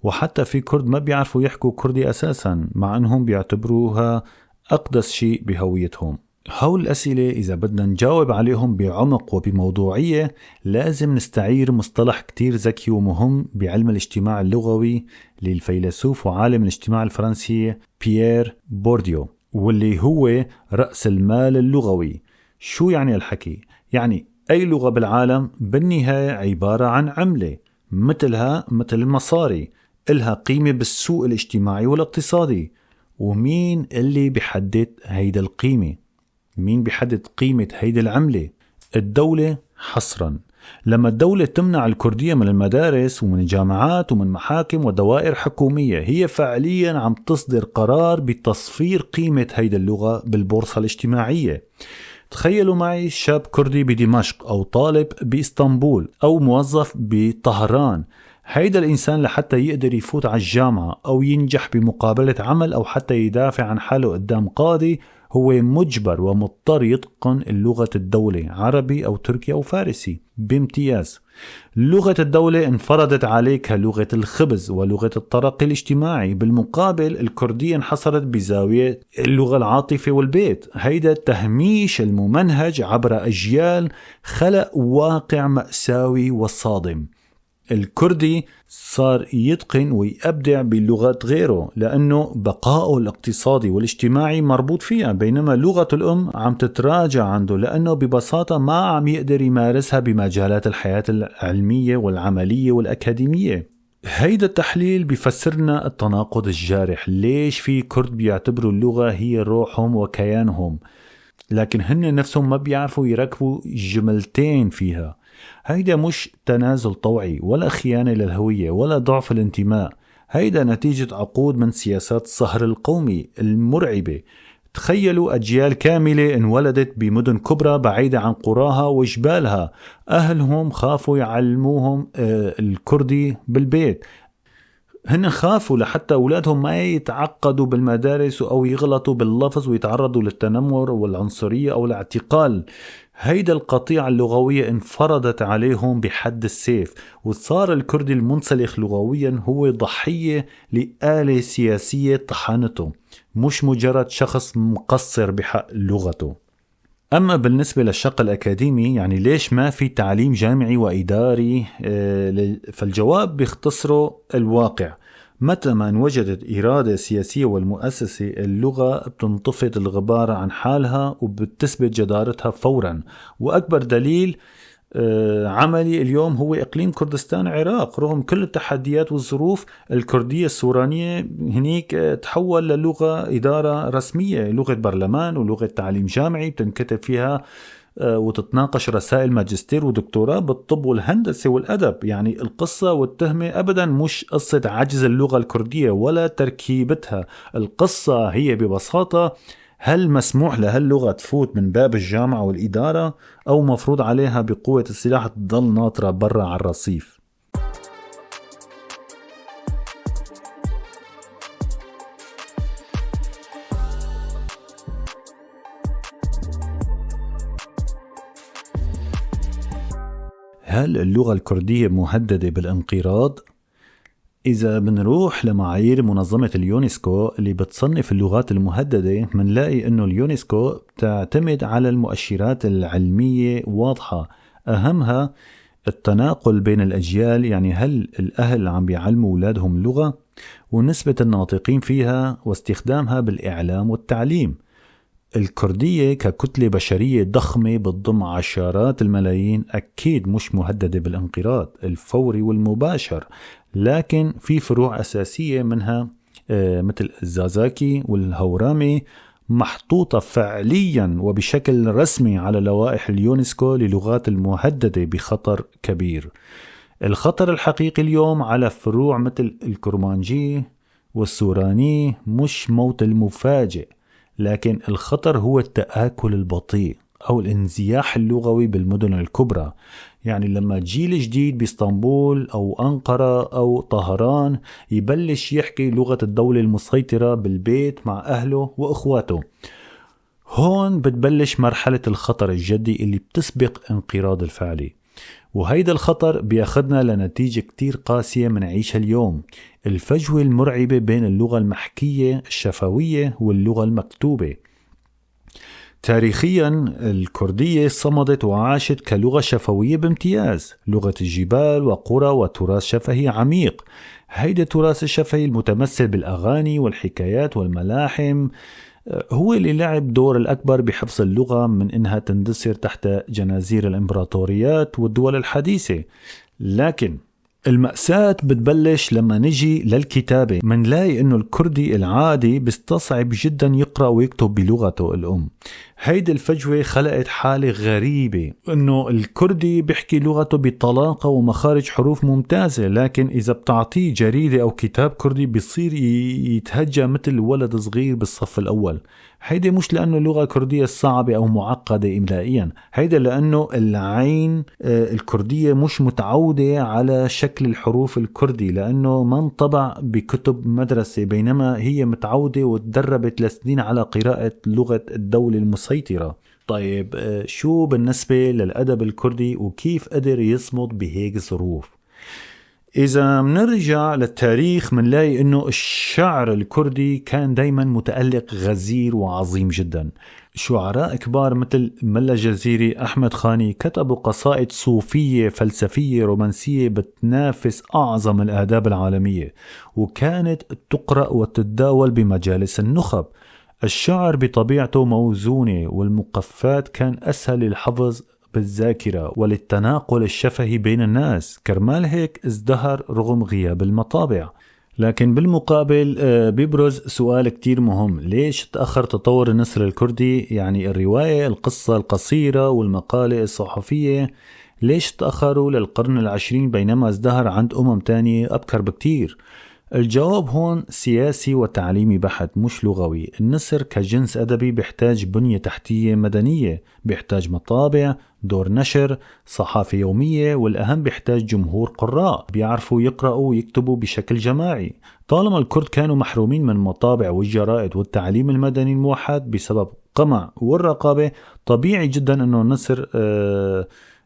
وحتى في كرد ما بيعرفوا يحكوا كردي أساسا مع أنهم بيعتبروها أقدس شيء بهويتهم. هول الأسئلة إذا بدنا نجاوب عليهم بعمق وبموضوعية لازم نستعير مصطلح كتير ذكي ومهم بعلم الاجتماع اللغوي للفيلسوف وعالم الاجتماع الفرنسي بيير بورديو، واللي هو رأس المال اللغوي. شو يعني الحكي؟ يعني أي لغة بالعالم بالنهاية عبارة عن عملة مثل المصاري، إلها قيمة بالسوق الاجتماعي والاقتصادي. ومين اللي بيحدد هيدا القيمة؟ مين بيحدد قيمة هيدي العملة؟ الدولة حصرا. لما الدولة تمنع الكردية من المدارس ومن الجامعات ومن محاكم ودوائر حكومية، هي فعليا عم تصدر قرار بتصفير قيمة هيدي اللغة بالبورصة الاجتماعية. تخيلوا معي شاب كردي بدمشق أو طالب بإسطنبول أو موظف بطهران. هيدا الإنسان لحتى يقدر يفوت على الجامعة أو ينجح بمقابلة عمل أو حتى يدافع عن حاله قدام قاضي هو مجبر ومضطر يتقن اللغة الدولة، عربي أو تركي أو فارسي بامتياز. لغة الدولة انفرضت عليه كلغة الخبز ولغة الترقي الاجتماعي. بالمقابل الكردية انحصرت بزاوية اللغة العاطفة والبيت. هيدا التهميش الممنهج عبر أجيال خلق واقع مأساوي وصادم. الكردي صار يتقن ويبدع بلغات غيره لأنه بقائه الاقتصادي والاجتماعي مربوط فيها، بينما لغة الأم عم تتراجع عنده لأنه ببساطة ما عم يقدر يمارسها بمجالات الحياة العلمية والعملية والأكاديمية. هيدا التحليل بيفسرنا التناقض الجارح. ليش في كرد بيعتبروا اللغة هي روحهم وكيانهم، لكن هن نفسهم ما بيعرفوا يركبوا جملتين فيها؟ هيدا مش تنازل طوعي ولا خيانة للهوية ولا ضعف الانتماء، هيدا نتيجة عقود من سياسات الصهر القومي المرعبة. تخيلوا أجيال كاملة انولدت بمدن كبرى بعيدة عن قراها وجبالها، أهلهم خافوا يعلموهم الكردي بالبيت. هن خافوا لحتى أولادهم ما يتعقدوا بالمدارس أو يغلطوا باللفظ ويتعرضوا للتنمر والعنصرية أو الاعتقال. هيدا القطيعة اللغوية انفرضت عليهم بحد السيف، وصار الكردي المنسلخ لغويا هو ضحية لآلة سياسية طحنته، مش مجرد شخص مقصر بحق لغته. أما بالنسبة للشق الأكاديمي، يعني ليش ما في تعليم جامعي وإداري؟ فالجواب بيختصره الواقع. متى ما انوجدت إرادة سياسية والمؤسسة، اللغة بتنطفئ الغبار عن حالها وبتثبت جدارتها فورا. وأكبر دليل عملي اليوم هو إقليم كردستان العراق. رغم كل التحديات والظروف، الكردية السورانية هنيك تحول للغة إدارة رسمية، لغة برلمان ولغة تعليم جامعي بتنكتب فيها وتتناقش رسائل ماجستير ودكتوراه بالطب والهندسة والأدب. يعني القصة والتهمة أبدا مش قصة عجز اللغة الكردية ولا تركيبتها، القصة هي ببساطة هل مسموح لهاللغة تفوت من باب الجامعة والإدارة، أو مفروض عليها بقوة السلاح تضل ناطرة برا على الرصيف؟ هل اللغة الكردية مهددة بالانقراض؟ إذا بنروح لمعايير منظمة اليونسكو اللي بتصنف اللغات المهددة، منلاقي إنه اليونسكو بتعتمد على المؤشرات العلمية واضحة، أهمها التناقل بين الأجيال، يعني هل الأهل عم بيعلموا أولادهم اللغة، ونسبة الناطقين فيها واستخدامها بالإعلام والتعليم. الكردية ككتلة بشرية ضخمة بتضم عشرات الملايين أكيد مش مهددة بالانقراض الفوري والمباشر، لكن في فروع أساسية منها مثل الزازاكي والهورامي محطوطة فعليا وبشكل رسمي على لوائح اليونسكو للغات المهددة بخطر كبير. الخطر الحقيقي اليوم على فروع مثل الكرمانجي والسوراني مش موت المفاجئ، لكن الخطر هو التآكل البطيء أو الانزياح اللغوي بالمدن الكبرى. يعني لما جيل جديد بإسطنبول أو أنقرة أو طهران يبلش يحكي لغة الدولة المسيطرة بالبيت مع أهله وإخواته، هون بتبلش مرحلة الخطر الجدي اللي بتسبق انقراض الفعلي. وهيدا الخطر بياخدنا لنتيجة كتير قاسية منعيشها اليوم، الفجوة المرعبة بين اللغة المحكية الشفوية واللغة المكتوبة. تاريخيا الكردية صمدت وعاشت كلغة شفوية بامتياز، لغة الجبال وقرى وتراث شفهي عميق. هيدا التراث الشفهي المتمثل بالأغاني والحكايات والملاحم هو اللي لعب دور الأكبر بحفظ اللغة من إنها تندثر تحت جنازير الإمبراطوريات والدول الحديثة. لكن المأساة بتبلش لما نجي للكتابة، منلاقي إنه الكردي العادي بيستصعب جدا يقرأ ويكتب بلغته الأم. هيدي الفجوة خلقت حالة غريبة، إنه الكردي بيحكي لغته بطلاقة ومخارج حروف ممتازة، لكن إذا بتعطيه جريدة أو كتاب كردي بيصير يتهجى مثل ولد صغير بالصف الأول. هيدي مش لأنه اللغة الكردية صعبة أو معقدة إملائيا، هيدا لأنه العين الكردية مش متعودة على شكل الحروف الكردي، لأنه ما انطبع بكتب مدرسة، بينما هي متعودة وتدربت لسنين على قراءة لغة الدولة المسيطرة. طيب شو بالنسبة للأدب الكردي وكيف قدر يصمد بهيك ظروف؟ إذا منرجع للتاريخ منلاقي إنه الشعر الكردي كان دايما متألق غزير وعظيم جدا. شعراء كبار مثل ملا جزيري، أحمد خاني كتبوا قصائد صوفية فلسفية رومانسية بتنافس أعظم الآداب العالمية، وكانت تقرأ وتتداول بمجالس النخب. الشعر بطبيعته موزونة، والمقفات كان أسهل للحفظ بالذاكرة وللتناقل الشفهي بين الناس، كرمال هيك ازدهر رغم غياب المطابع. لكن بالمقابل بيبرز سؤال كتير مهم: ليش تأخر تطور النثر الكردي؟ يعني الرواية، القصة القصيرة والمقالة الصحفية، ليش تأخروا للقرن العشرين بينما ازدهر عند تانية أبكر بكتير؟ الجواب هون سياسي وتعليمي بحت، مش لغوي. النثر كجنس أدبي بيحتاج بنية تحتية مدنية، بيحتاج مطابع، دور نشر، صحافة يومية، والأهم بيحتاج جمهور قراء بيعرفوا يقرأوا ويكتبوا بشكل جماعي. طالما الكرد كانوا محرومين من مطابع والجرائد والتعليم المدني الموحد بسبب قمع والرقابة، طبيعي جدا أنه النثر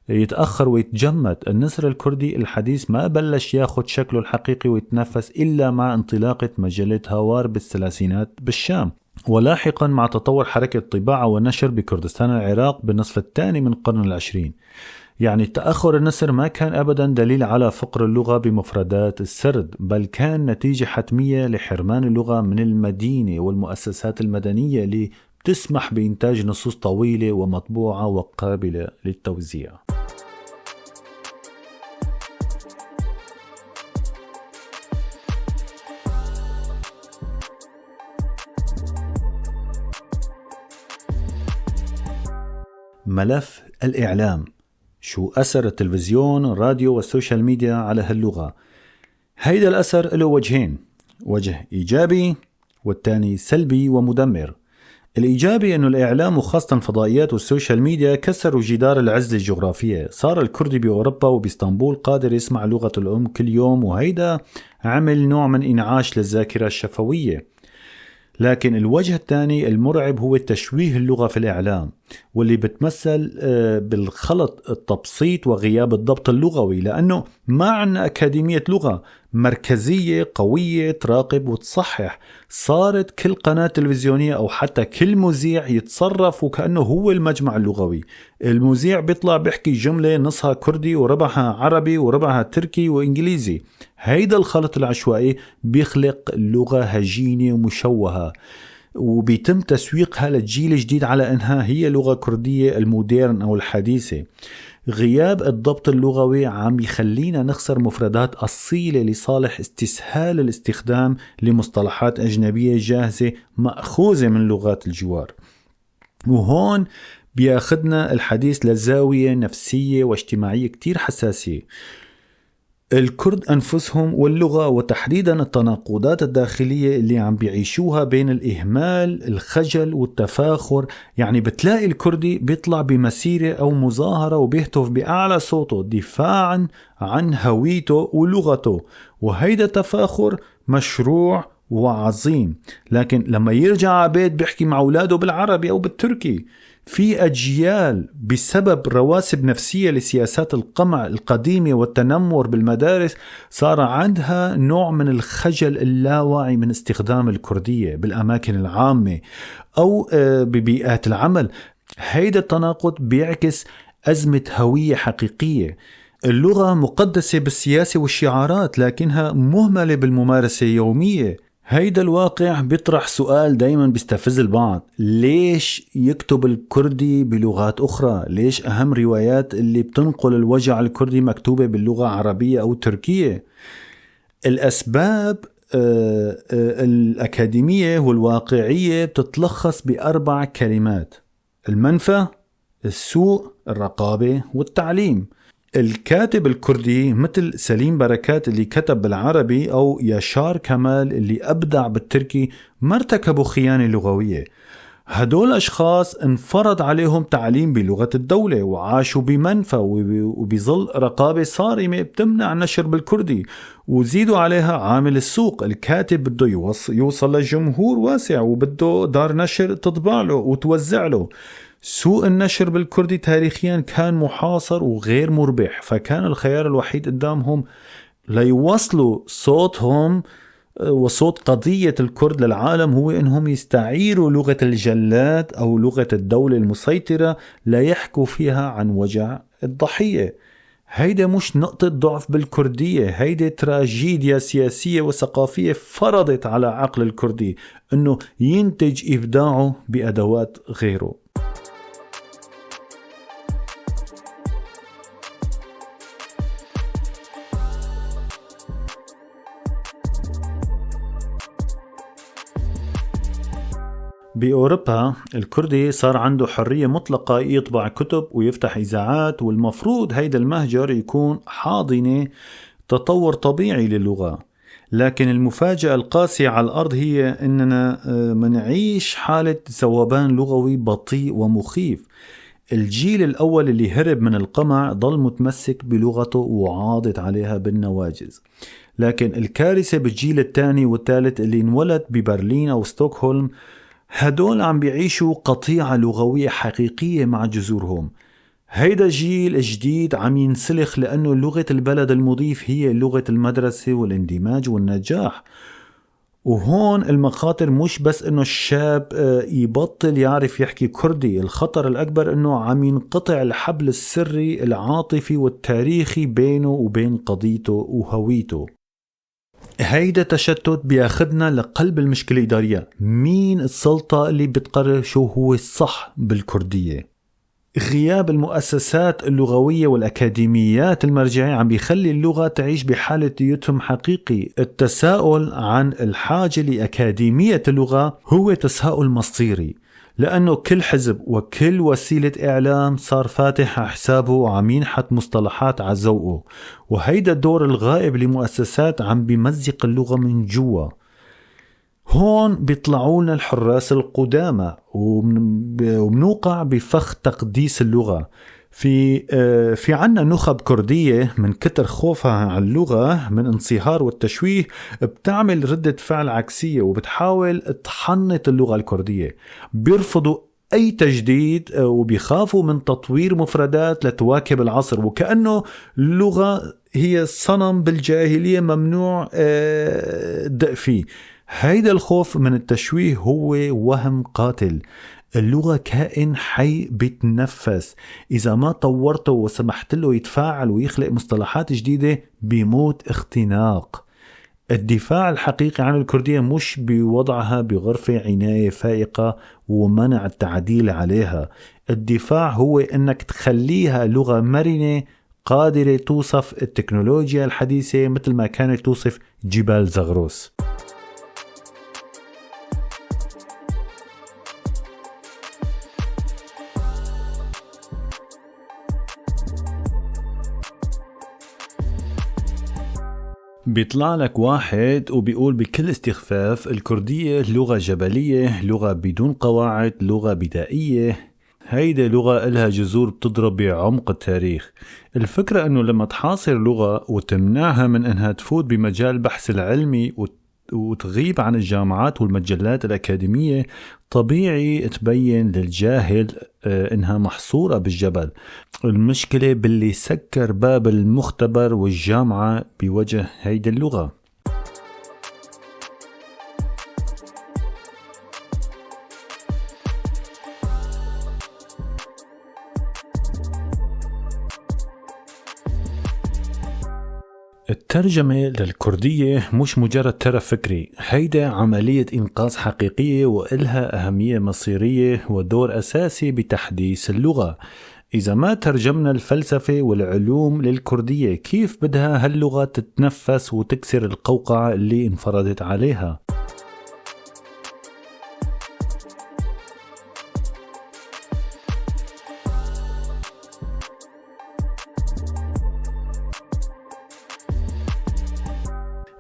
يتأخر ويتجمد. النثر الكردي الحديث ما بلش ياخد شكله الحقيقي ويتنفس إلا مع انطلاقة مجلة هوار بالثلاثينات بالشام، ولاحقا مع تطور حركة طباعة ونشر بكردستان العراق بالنصف الثاني من القرن العشرين. يعني تأخر النثر ما كان أبدا دليل على فقر اللغة بمفردات السرد، بل كان نتيجة حتمية لحرمان اللغة من المدينة والمؤسسات المدنية اللي بتسمح بإنتاج نصوص طويلة ومطبوعة وقابلة للتوزيع. ملف الإعلام: شو أثر التلفزيون، الراديو والسوشيال ميديا على هاللغة؟ هيدا الأثر له وجهين، وجه إيجابي والتاني سلبي ومدمر. الإيجابي أنه الإعلام وخاصة الفضائيات والسوشيال ميديا كسروا جدار العزلة الجغرافية، صار الكردي بأوروبا وبإسطنبول قادر يسمع لغة الأم كل يوم، وهيدا عمل نوع من إنعاش للذاكرة الشفوية. لكن الوجه الثاني المرعب هو تشويه اللغة في الإعلام، واللي بتمثل بالخلط التبسيط وغياب الضبط اللغوي، لأنه ما عندنا أكاديمية لغة مركزية قوية تراقب وتصحح. صارت كل قناة تلفزيونية أو حتى كل مذيع يتصرف وكأنه هو المجمع اللغوي. المذيع بيطلع بيحكي جملة نصها كردي وربعها عربي وربعها تركي وإنجليزي. هيدا الخلط العشوائي بيخلق لغة هجينة ومشوهة، وبيتم تسويقها للجيل الجديد على أنها هي لغة كردية المودرن أو الحديثة. غياب الضبط اللغوي عم يخلينا نخسر مفردات أصيلة لصالح استسهال الاستخدام لمصطلحات أجنبية جاهزة مأخوذة من لغات الجوار. وهون بياخدنا الحديث لزاوية نفسية واجتماعية كتير حساسية. الكرد أنفسهم واللغة، وتحديدا التناقضات الداخلية اللي عم بيعيشوها بين الإهمال، الخجل والتفاخر. يعني بتلاقي الكردي بيطلع بمسيرة أو مظاهرة وبيهتف بأعلى صوته دفاعا عن هويته ولغته، وهيدا تفاخر مشروع وعظيم. لكن لما يرجع عبيد بيحكي مع أولاده بالعربي أو بالتركي. في أجيال بسبب رواسب نفسية لسياسات القمع القديمة والتنمر بالمدارس صار عندها نوع من الخجل اللاواعي من استخدام الكردية بالأماكن العامة أو ببيئات العمل. هيدا التناقض بيعكس أزمة هوية حقيقية. اللغة مقدسة بالسياسة والشعارات لكنها مهملة بالممارسة اليومية. هيدا الواقع بيطرح سؤال دايما بيستفز البعض: ليش يكتب الكردي بلغات أخرى؟ ليش أهم روايات اللي بتنقل الوجع الكردي مكتوبة باللغة عربية أو تركية؟ الأسباب الأكاديمية والواقعية بتتلخص ب4 كلمات: المنفى، السوق، الرقابة، والتعليم. الكاتب الكردي مثل سليم بركات اللي كتب بالعربي أو ياشار كمال اللي أبدع بالتركي ما ارتكبوا خيانة لغوية. هدول أشخاص انفرض عليهم تعليم بلغة الدولة وعاشوا بمنفى وبظل رقابة صارمة بتمنع نشر بالكردي، وزيدوا عليها عامل السوق. الكاتب بده يوصل لجمهور واسع وبده دار نشر تطبع له وتوزع له. سوق النشر بالكردي تاريخيا كان محاصر وغير مربح، فكان الخيار الوحيد قدامهم ليوصلوا صوتهم وصوت قضية الكرد للعالم هو إنهم يستعيروا لغة الجلاد أو لغة الدولة المسيطرة ليحكوا فيها عن وجع الضحية. هيدا مش نقطة ضعف بالكردية، هيدا تراجيديا سياسية وثقافية فرضت على عقل الكردي إنه ينتج إبداعه بأدوات غيره. بأوروبا الكردي صار عنده حرية مطلقة يطبع كتب ويفتح إذاعات، والمفروض هيدا المهجر يكون حاضنة تطور طبيعي للغة. لكن المفاجأة القاسية على الأرض هي أننا منعيش حالة ذوبان لغوي بطيء ومخيف. الجيل الأول اللي هرب من القمع ضل متمسك بلغته وعاضت عليها بالنواجز، لكن الكارثة بالجيل الثاني والثالث اللي انولد ببرلين أو ستوكهولم، هدول عم بيعيشوا قطيعة لغوية حقيقية مع جذورهم. هيدا الجيل جديد عم ينسلخ لأنه لغة البلد المضيف هي لغة المدرسة والاندماج والنجاح. وهون المخاطر مش بس انه الشاب يبطل يعرف يحكي كردي، الخطر الأكبر انه عم ينقطع الحبل السري العاطفي والتاريخي بينه وبين قضيته وهويته. هيدا تشتت بياخدنا لقلب المشكلة الإدارية. مين السلطة اللي بتقرر شو هو الصح بالكردية؟ غياب المؤسسات اللغوية والأكاديميات المرجعية عم بيخلي اللغة تعيش بحالة يتم حقيقي. التساؤل عن الحاجة لأكاديمية اللغة هو تساؤل مصيري، لأنه كل حزب وكل وسيلة إعلام صار فاتح حسابه وعم ينحت مصطلحات عزوقه، وهيدا الدور الغائب لمؤسسات عم بيمزق اللغة من جوا. هون بيطلعونا الحراس القدامى وبنوقع بفخ تقديس اللغة. في عنا نخب كردية من كتر خوفها على اللغة من انصهار والتشويه بتعمل ردة فعل عكسية وبتحاول تحنط اللغة الكردية. بيرفضوا أي تجديد وبيخافوا من تطوير مفردات لتواكب العصر، وكأنه اللغة هي صنم بالجاهلية ممنوع الدق فيه. هيدا الخوف من التشويه هو وهم قاتل. اللغة كائن حي بيتنفس، إذا ما طورته وسمحت له يتفاعل ويخلق مصطلحات جديدة بيموت اختناق. الدفاع الحقيقي عن الكردية مش بوضعها بغرفة عناية فائقة ومنع التعديل عليها. الدفاع هو انك تخليها لغة مرنة قادرة توصف التكنولوجيا الحديثة مثل ما كانت توصف جبال زغروس. بيطلع لك واحد وبيقول بكل استخفاف الكردية لغة جبلية، لغة بدون قواعد، لغة بدائية. هيدا لغة إلها جذور بتضرب بعمق التاريخ. الفكرة أنه لما تحاصر لغة وتمنعها من أنها تفوت بمجال البحث العلمي وتغيب عن الجامعات والمجلات الأكاديمية، طبيعي تبين للجاهل إنها محصورة بالجبل. المشكلة باللي سكر باب المختبر والجامعة بوجه هيدا اللغة. الترجمة للكردية مش مجرد ترف فكري، هيدا عملية إنقاذ حقيقية وإلها أهمية مصيرية ودور أساسي بتحديث اللغة. إذا ما ترجمنا الفلسفة والعلوم للكردية، كيف بدها هاللغة تتنفس وتكسر القوقعة اللي انفرضت عليها؟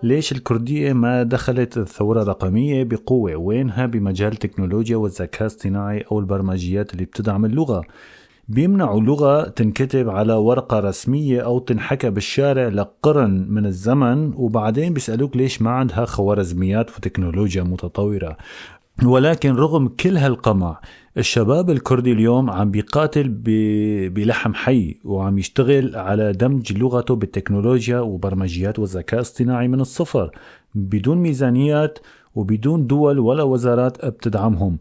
ليش الكردية ما دخلت الثورة الرقمية بقوة؟ وينها بمجال التكنولوجيا والذكاء الاصطناعي أو البرمجيات اللي بتدعم اللغة؟ بيمنعوا لغة تنكتب على ورقة رسمية أو تنحكى بالشارع لقرن من الزمن، وبعدين بيسألوك ليش ما عندها خوارزميات وتكنولوجيا متطورة. ولكن رغم كل هالقمع، الشباب الكردي اليوم عم بيقاتل بلحم حي وعم يشتغل على دمج لغته بالتكنولوجيا وبرمجيات والذكاء الاصطناعي من الصفر، بدون ميزانيات وبدون دول ولا وزارات بتدعمهم.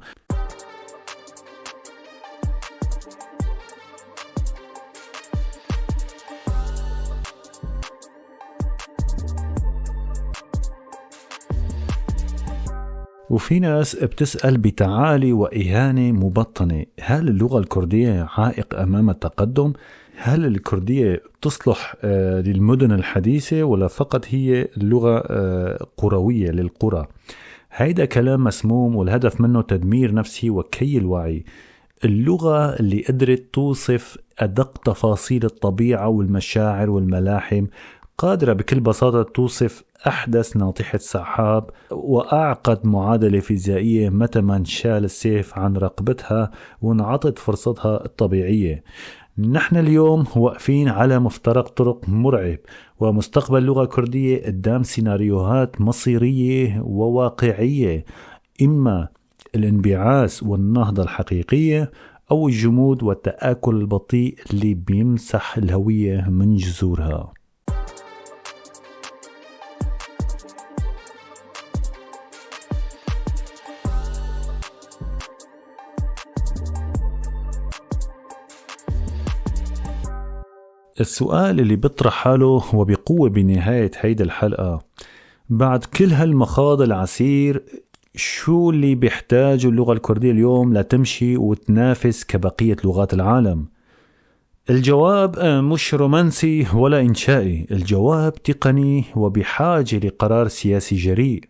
وفي ناس بتسأل بتعالي وإهانة مبطنة، هل اللغة الكردية عائق أمام التقدم؟ هل الكردية تصلح للمدن الحديثة ولا فقط هي اللغة قروية للقرى؟ هيدا كلام مسموم والهدف منه تدمير نفسي وكي الوعي. اللغة اللي قدرت توصف أدق تفاصيل الطبيعة والمشاعر والملاحم قادرة بكل بساطة توصف أحدث ناطحة سحاب وأعقد معادلة فيزيائية متى ما انشال السيف عن رقبتها وانعطت فرصتها الطبيعية. نحن اليوم واقفين على مفترق طرق مرعب، ومستقبل اللغة الكردية قدام سيناريوهات مصيرية وواقعية، إما الانبعاث والنهضة الحقيقية أو الجمود والتآكل البطيء اللي بيمسح الهوية من جذورها. السؤال اللي بيطرح حاله وبقوة بنهاية هيدا الحلقة، بعد كل هالمخاض العسير شو اللي بيحتاجه اللغة الكردية اليوم لتمشي وتنافس كبقية لغات العالم؟ الجواب مش رومانسي ولا إنشائي، الجواب تقني وبحاجة لقرار سياسي جريء.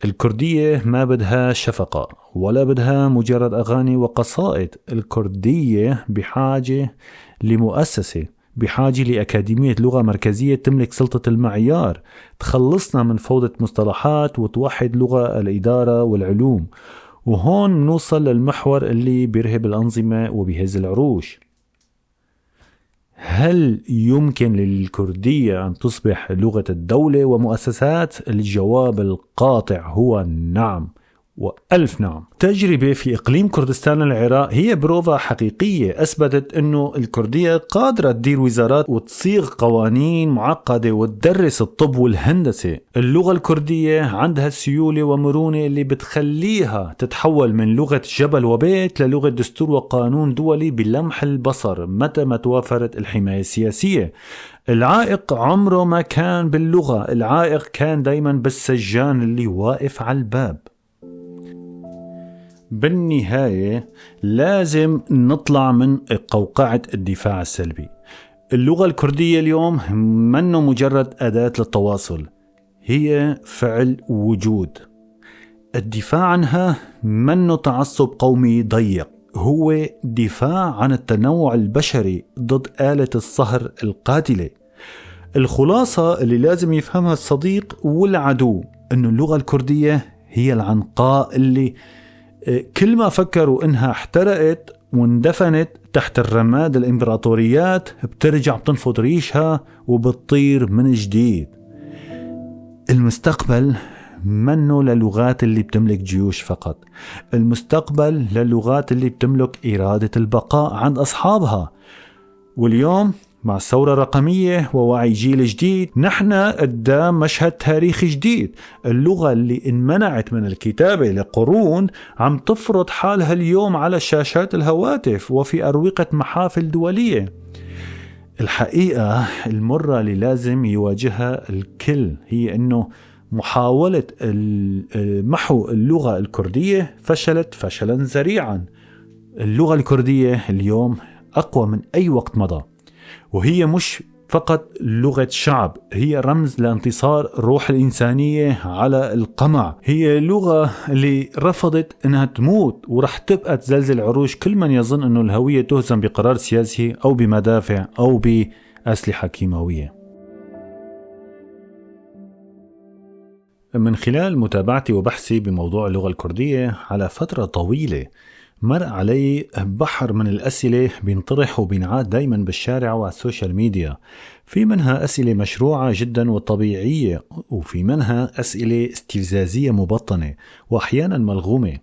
الكردية ما بدها شفقة ولا بدها مجرد أغاني وقصائد، الكردية بحاجة لمؤسسة، بحاجة لأكاديمية لغة مركزية تملك سلطة المعيار، تخلصنا من فوضى مصطلحات وتوحد لغة الإدارة والعلوم. وهون نوصل للمحور اللي بيرهب الأنظمة وبيهز العروش. هل يمكن للكردية أن تصبح لغة الدولة ومؤسسات؟ الجواب القاطع هو نعم، وألف نعم. تجربة في إقليم كردستان العراق هي بروفا حقيقية أثبتت أنه الكردية قادرة تدير وزارات وتصيغ قوانين معقدة وتدرس الطب والهندسة. اللغة الكردية عندها السيولة ومرونة اللي بتخليها تتحول من لغة جبل وبيت للغة دستور وقانون دولي بلمح البصر متى ما توافرت الحماية السياسية. العائق عمره ما كان باللغة، العائق كان دايما بالسجان اللي واقف على الباب. بالنهاية لازم نطلع من قوقعة الدفاع السلبي. اللغة الكردية اليوم منه مجرد أداة للتواصل، هي فعل وجود. الدفاع عنها منه تعصب قومي ضيق، هو دفاع عن التنوع البشري ضد آلة الصهر القاتلة. الخلاصة اللي لازم يفهمها الصديق والعدو إنه اللغة الكردية هي العنقاء اللي كل ما فكروا إنها احترقت واندفنت تحت الرماد الإمبراطوريات بترجع بتنفض ريشها وبتطير من جديد. المستقبل منه للغات اللي بتملك جيوش فقط، المستقبل للغات اللي بتملك إرادة البقاء عند أصحابها. واليوم مع الثورة الرقمية ووعي جيل جديد نحن قدام مشهد تاريخي جديد. اللغة اللي انمنعت من الكتابة لقرون عم تفرض حالها اليوم على شاشات الهواتف وفي أروقة محافل دولية. الحقيقة المرة اللي لازم يواجهها الكل هي أنه محاولة محو اللغة الكردية فشلت فشلا ذريعا. اللغة الكردية اليوم أقوى من أي وقت مضى، وهي مش فقط لغة شعب، هي رمز لانتصار روح الإنسانية على القمع. هي لغة اللي رفضت أنها تموت ورح تبقى تزلزل عروش كل من يظن أنه الهوية تهزم بقرار سياسي أو بمدافع أو بأسلحة كيماوية. من خلال متابعتي وبحثي بموضوع اللغة الكردية على فترة طويلة مر علي بحر من الأسئلة بينطرح وبينعاد دايما بالشارع والسوشيال ميديا. في منها أسئلة مشروعة جدا وطبيعية، وفي منها أسئلة استفزازية مبطنة وأحيانا ملغومة.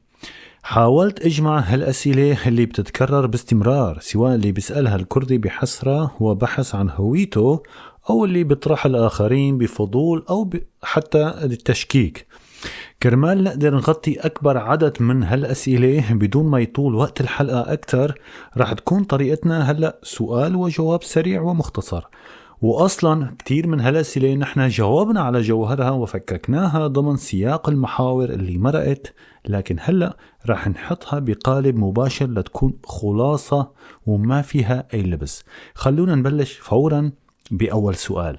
حاولت أجمع هالأسئلة اللي بتتكرر باستمرار، سواء اللي بيسألها الكردي بحسرة وبحث عن هويته، أو اللي بيطرح الآخرين بفضول أو حتى التشكيك، كرمال نقدر نغطي أكبر عدد من هالأسئلة بدون ما يطول وقت الحلقة أكتر. رح تكون طريقتنا هلأ سؤال وجواب سريع ومختصر، وأصلا كتير من هالأسئلة نحن جاوبنا على جوهرها وفككناها ضمن سياق المحاور اللي مرقت، لكن هلأ رح نحطها بقالب مباشر لتكون خلاصة وما فيها أي لبس. خلونا نبلش فورا بأول سؤال.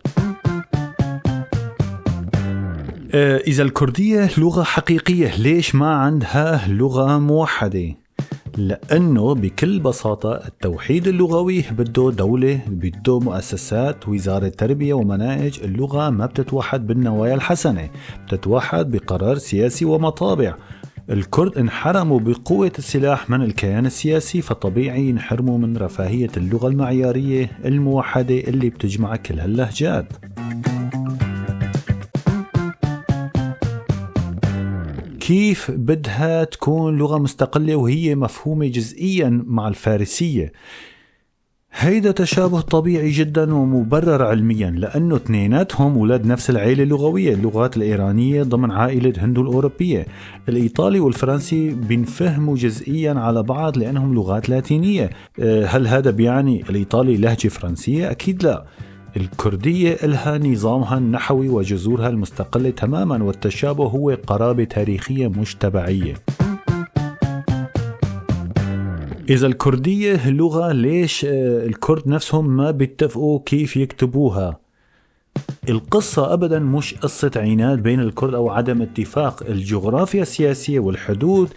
إذا الكردية لغة حقيقية ليش ما عندها لغة موحدة؟ لأنه بكل بساطة التوحيد اللغوي بده دولة، بده مؤسسات، وزارة تربية ومناهج. اللغة ما بتتوحد بالنوايا الحسنة، بتتوحد بقرار سياسي ومطابع. الكرد انحرموا بقوة السلاح من الكيان السياسي، فطبيعي ينحرموا من رفاهية اللغة المعيارية الموحدة اللي بتجمع كل هاللهجات. كيف بدها تكون لغة مستقلة وهي مفهومة جزئيا مع الفارسية؟ هيدا تشابه طبيعي جدا ومبرر علميا، لأنه اثنيناتهم ولاد نفس العائلة اللغوية. اللغات الإيرانية ضمن عائلة هندو الأوروبية، الإيطالي والفرنسي بينفهموا جزئيا على بعض لأنهم لغات لاتينية. هل هذا بيعني الإيطالي لهجة فرنسية؟ أكيد لا. الكردية لها نظامها النحوي وجذورها المستقلة تماما، والتشابه هو قرابة تاريخية مش تبعية. إذا الكردية لغة، ليش الكرد نفسهم ما بيتفقوا كيف يكتبوها؟ القصة أبدا مش قصة عناد بين الكرد أو عدم اتفاق. الجغرافيا السياسية والحدود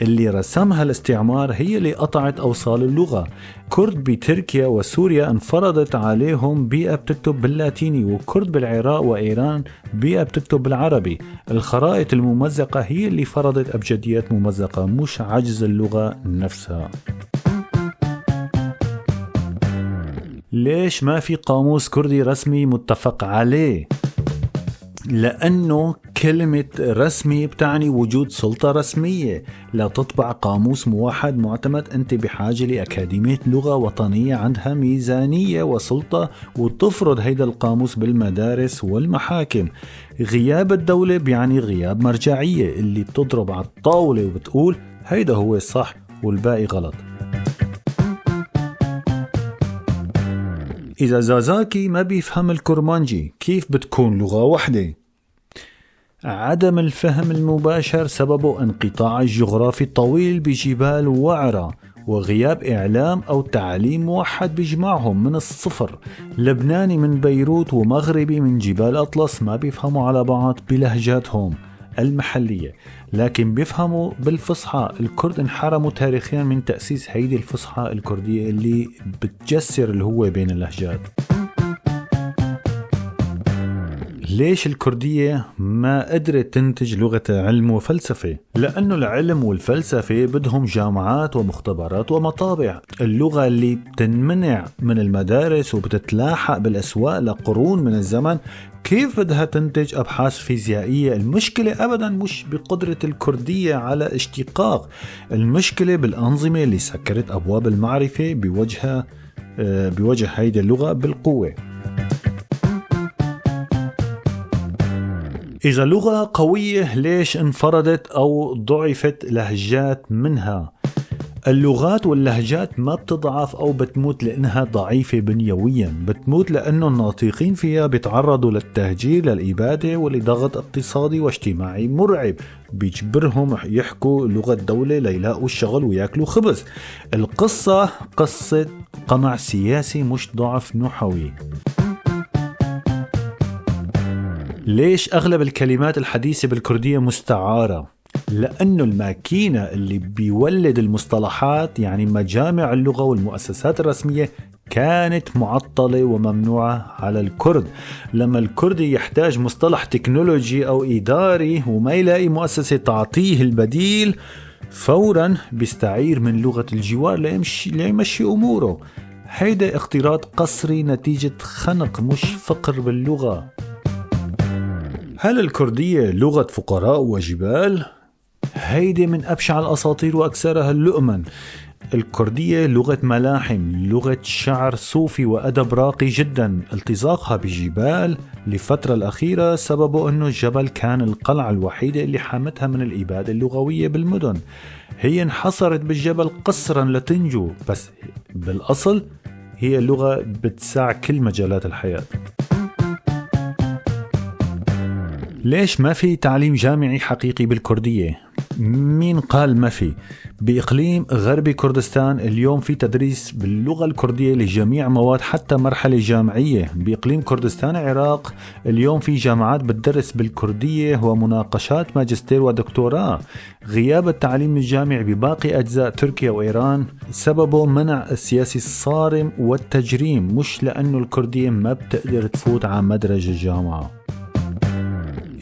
اللي رسمها الاستعمار هي اللي قطعت أوصال اللغة. كرد بتركيا وسوريا انفرضت عليهم بيئة بتكتب باللاتيني، وكرد بالعراق وإيران بيئة بتكتب بالعربي. الخرائط الممزقة هي اللي فرضت أبجديات ممزقة، مش عجز اللغة نفسها. ليش ما في قاموس كردي رسمي متفق عليه؟ لأنه كلمة رسمي بتعني وجود سلطة رسمية. لا تطبع قاموس موحد معتمد، أنت بحاجة لأكاديمية لغة وطنية عندها ميزانية وسلطة وتفرض هيدا القاموس بالمدارس والمحاكم. غياب الدولة بيعني غياب مرجعية اللي بتضرب على الطاولة وبتقول هيدا هو الصح والباقي غلط. إذا زازاكي ما بيفهم الكرمانجي كيف بتكون لغة واحدة؟ عدم الفهم المباشر سببه انقطاع الجغرافي الطويل بجبال وعرة وغياب إعلام أو تعليم موحد بيجمعهم من الصفر. لبناني من بيروت ومغربي من جبال أطلس ما بيفهموا على بعض بلهجاتهم المحلية، لكن بيفهموا بالفصحى. الكرد انحرموا تاريخيا من تأسيس هيدي الفصحى الكردية اللي بتجسر اللي هو بين اللهجات. ليش الكردية ما قدرت تنتج لغة علم وفلسفة؟ لأنه العلم والفلسفة بدهم جامعات ومختبرات ومطابع. اللغة اللي بتنمنع من المدارس وبتتلاحق بالأسواق لقرون من الزمن كيف بدها تنتج أبحاث فيزيائية؟ المشكلة أبدا مش بقدرة الكردية على اشتقاق، المشكلة بالأنظمة اللي سكرت أبواب المعرفة بوجه هيدي اللغة بالقوة. إذا لغة قوية ليش انفردت أو ضعفت لهجات منها؟ اللغات واللهجات ما بتضعف أو بتموت لأنها ضعيفة بنيويا، بتموت لأنه الناطقين فيها بيتعرضوا للتهجير للإبادة ولضغط اقتصادي واجتماعي مرعب بيجبرهم يحكوا لغة دولة ليلاقوا الشغل وياكلوا خبز. القصة قصة قمع سياسي مش ضعف نحوي. ليش أغلب الكلمات الحديثة بالكردية مستعارة؟ لأنه الماكينة اللي بيولد المصطلحات يعني مجامع اللغة والمؤسسات الرسمية كانت معطلة وممنوعة على الكرد. لما الكردي يحتاج مصطلح تكنولوجي أو إداري وما يلاقي مؤسسة تعطيه البديل فورا بيستعير من لغة الجوار ليمشي أموره. هيدا اقتراض قصري نتيجة خنق مش فقر باللغة. هل الكردية لغة فقراء وجبال؟ هيدي من أبشع الأساطير وأكثرها اللؤمن. الكردية لغة ملاحم، لغة شعر صوفي وأدب راقي جدا. التصاقها بجبال لفترة الأخيرة سببه أنه الجبل كان القلعة الوحيدة اللي حامتها من الإبادة اللغوية بالمدن. هي انحصرت بالجبل قصرا لتنجو، بس بالأصل هي لغة بتسع كل مجالات الحياة. ليش ما في تعليم جامعي حقيقي بالكردية؟ مين قال ما في؟ بإقليم غربي كردستان اليوم في تدريس باللغة الكردية لجميع مواد حتى مرحلة جامعية. بإقليم كردستان العراق اليوم في جامعات بتدرس بالكردية ومناقشات ماجستير ودكتوراه. غياب التعليم الجامعي بباقي أجزاء تركيا وإيران سببه منع السياسي الصارم والتجريم، مش لأنه الكردية ما بتقدر تفوت على مدرج الجامعة.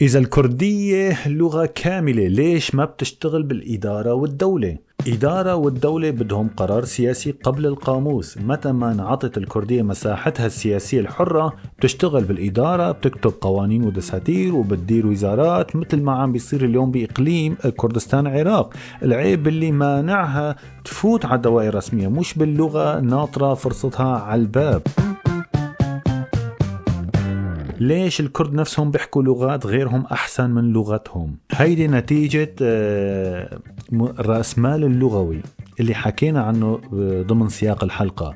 إذا الكردية لغة كاملة ليش ما بتشتغل بالإدارة والدولة؟ إدارة والدولة بدهم قرار سياسي قبل القاموس. متى ما انعطت الكردية مساحتها السياسية الحرة بتشتغل بالإدارة، بتكتب قوانين ودساتير وبتدير وزارات مثل ما عم بيصير اليوم بإقليم كردستان العراق. العيب اللي مانعها تفوت على الدوائر الرسمية مش باللغة ناطرة فرصتها على الباب. ليش الكرد نفسهم بيحكوا لغات غيرهم أحسن من لغتهم؟ هيدي نتيجة الرأسمال اللغوي اللي حكينا عنه ضمن سياق الحلقة.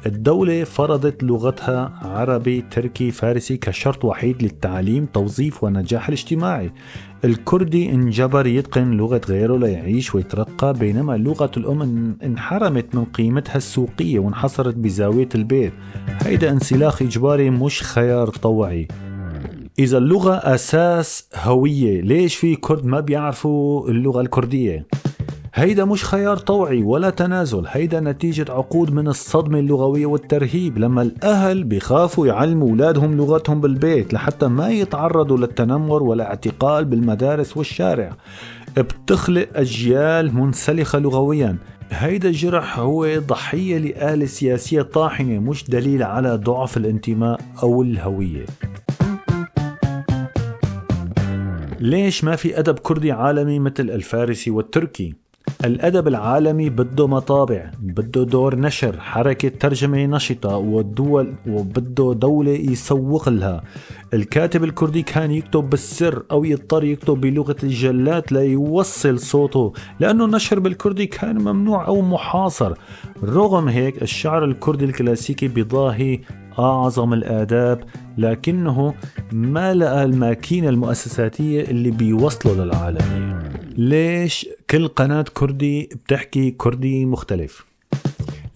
الدولة فرضت لغتها عربي تركي فارسي كشرط وحيد للتعليم توظيف ونجاح الاجتماعي. الكردي انجبر يتقن لغة غيره ليعيش ويترقى، بينما لغة الأم انحرمت من قيمتها السوقية وانحصرت بزاوية البيت. هيدا انسلاخ إجباري مش خيار طوعي. إذا اللغة أساس هوية ليش في كرد ما بيعرفوا اللغة الكردية؟ هيدا مش خيار طوعي ولا تنازل، هيدا نتيجة عقود من الصدمة اللغوية والترهيب. لما الأهل بيخافوا يعلموا أولادهم لغتهم بالبيت لحتى ما يتعرضوا للتنمر ولا اعتقال بالمدارس والشارع، بتخلق أجيال منسلخة لغويا. هيدا الجرح هو ضحية لآلة سياسية طاحنة، مش دليل على ضعف الانتماء أو الهوية. ليش ما في أدب كردي عالمي مثل الفارسي والتركي؟ الأدب العالمي بده مطابع، بده دور نشر، حركة ترجمة نشطة، والدول وبده دولة يسوق لها. الكاتب الكردي كان يكتب بالسر أو يضطر يكتب بلغة الجلات ليوصل صوته، لأنه النشر بالكردي كان ممنوع أو محاصر. رغم هيك الشعر الكردي الكلاسيكي بضاهي أعظم الآداب، لكنه ما لقى الماكينة المؤسساتية اللي بيوصلوا للعالمية. ليش كل قناة كردي بتحكي كردي مختلف؟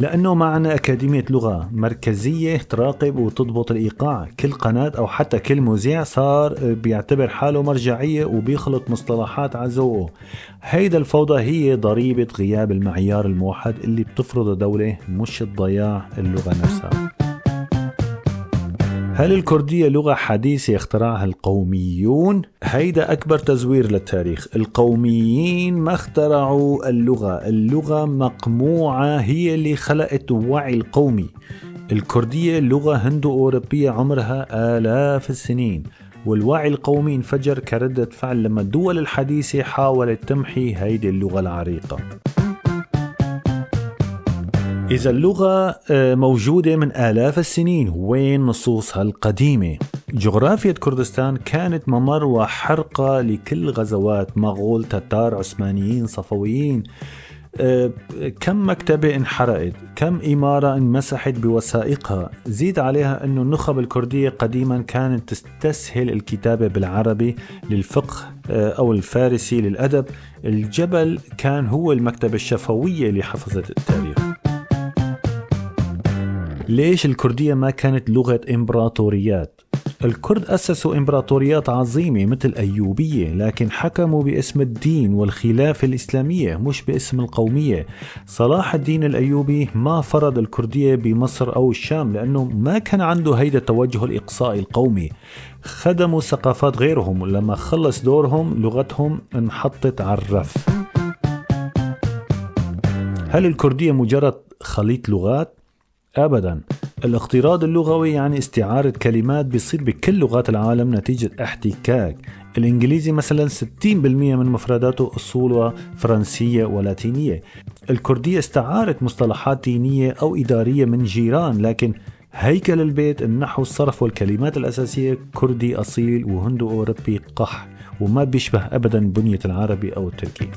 لأنه معنا أكاديمية لغة مركزية تراقب وتضبط الإيقاع. كل قناة أو حتى كل مذيع صار بيعتبر حاله مرجعية وبيخلط مصطلحات على ذوقه. هيدا الفوضى هي ضريبة غياب المعيار الموحد اللي بتفرض دولة، مش الضياع اللغة نفسها. هل الكردية لغة حديثة اخترعها القوميون؟ هيدا أكبر تزوير للتاريخ. القوميين ما اخترعوا اللغة مقموعة هي اللي خلقت وعي القومي. الكردية لغة هندو أوروبية عمرها آلاف السنين، والوعي القومي انفجر كردة فعل لما الدول الحديثة حاولت تمحي هيدي اللغة العريقة. إذا اللغة موجودة من آلاف السنين، وين نصوصها القديمة؟ جغرافيا كردستان كانت ممر وحرقة لكل غزوات مغول، تتار، عثمانيين، صفويين. كم مكتبة انحرقت، كم إمارة انمسحت بوثائقها. زيد عليها أنه النخب الكردية قديما كانت تستسهل الكتابة بالعربي للفقه أو الفارسي للأدب. الجبل كان هو المكتبة الشفوية اللي حفظت التاريخ. ليش الكردية ما كانت لغة إمبراطوريات؟ الكرد أسسوا إمبراطوريات عظيمة مثل أيوبية، لكن حكموا باسم الدين والخلافة الإسلامية مش باسم القومية. صلاح الدين الأيوبي ما فرض الكردية بمصر أو الشام لأنه ما كان عنده هيدا التوجه الإقصائي القومي. خدموا ثقافات غيرهم، ولما خلص دورهم لغتهم انحطت على الرف. هل الكردية مجرد خليط لغات؟ أبدا. الاقتراض اللغوي يعني استعارة كلمات بيصير بكل لغات العالم نتيجة احتكاك. الإنجليزي مثلا 60% من مفرداته أصولها فرنسية ولاتينية. الكردية استعارت مصطلحات دينية أو إدارية من جيران، لكن هيكل البيت، النحو، الصرف والكلمات الأساسية كردي أصيل وهندو أوروبي قح، وما بيشبه أبدا بنية العربي أو التركي.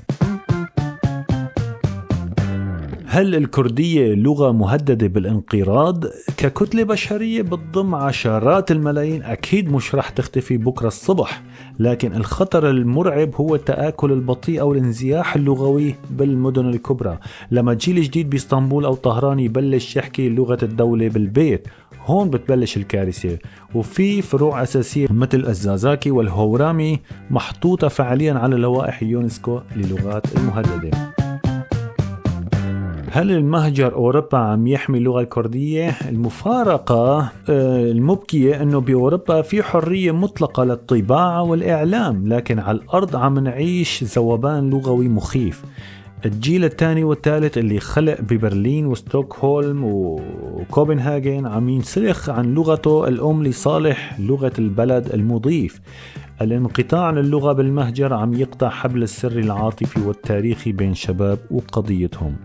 هل الكردية لغة مهددة بالانقراض؟ ككتلة بشرية بتضم عشرات الملايين، أكيد مش رح تختفي بكرة الصبح، لكن الخطر المرعب هو التآكل البطيء أو الانزياح اللغوي بالمدن الكبرى. لما جيل جديد بإسطنبول أو طهران يبلش يحكي لغة الدولة بالبيت، هون بتبلش الكارثة. وفي فروع أساسية مثل الزازاكي والهورامي محطوطة فعليا على لوائح يونسكو للغات المهددة. هل المهجر أوروبا عم يحمي اللغة الكردية؟ المفارقة المبكية أنه بأوروبا في حرية مطلقة للطباعة والإعلام، لكن على الأرض عم نعيش ذوبان لغوي مخيف. الجيل الثاني والثالث اللي خلق ببرلين وستوكهولم وكوبنهاجن عم ينسلخ عن لغته الأم لصالح لغة البلد المضيف. الانقطاع عن اللغة بالمهجر عم يقطع حبل السر العاطفي والتاريخي بين شباب وقضيتهم.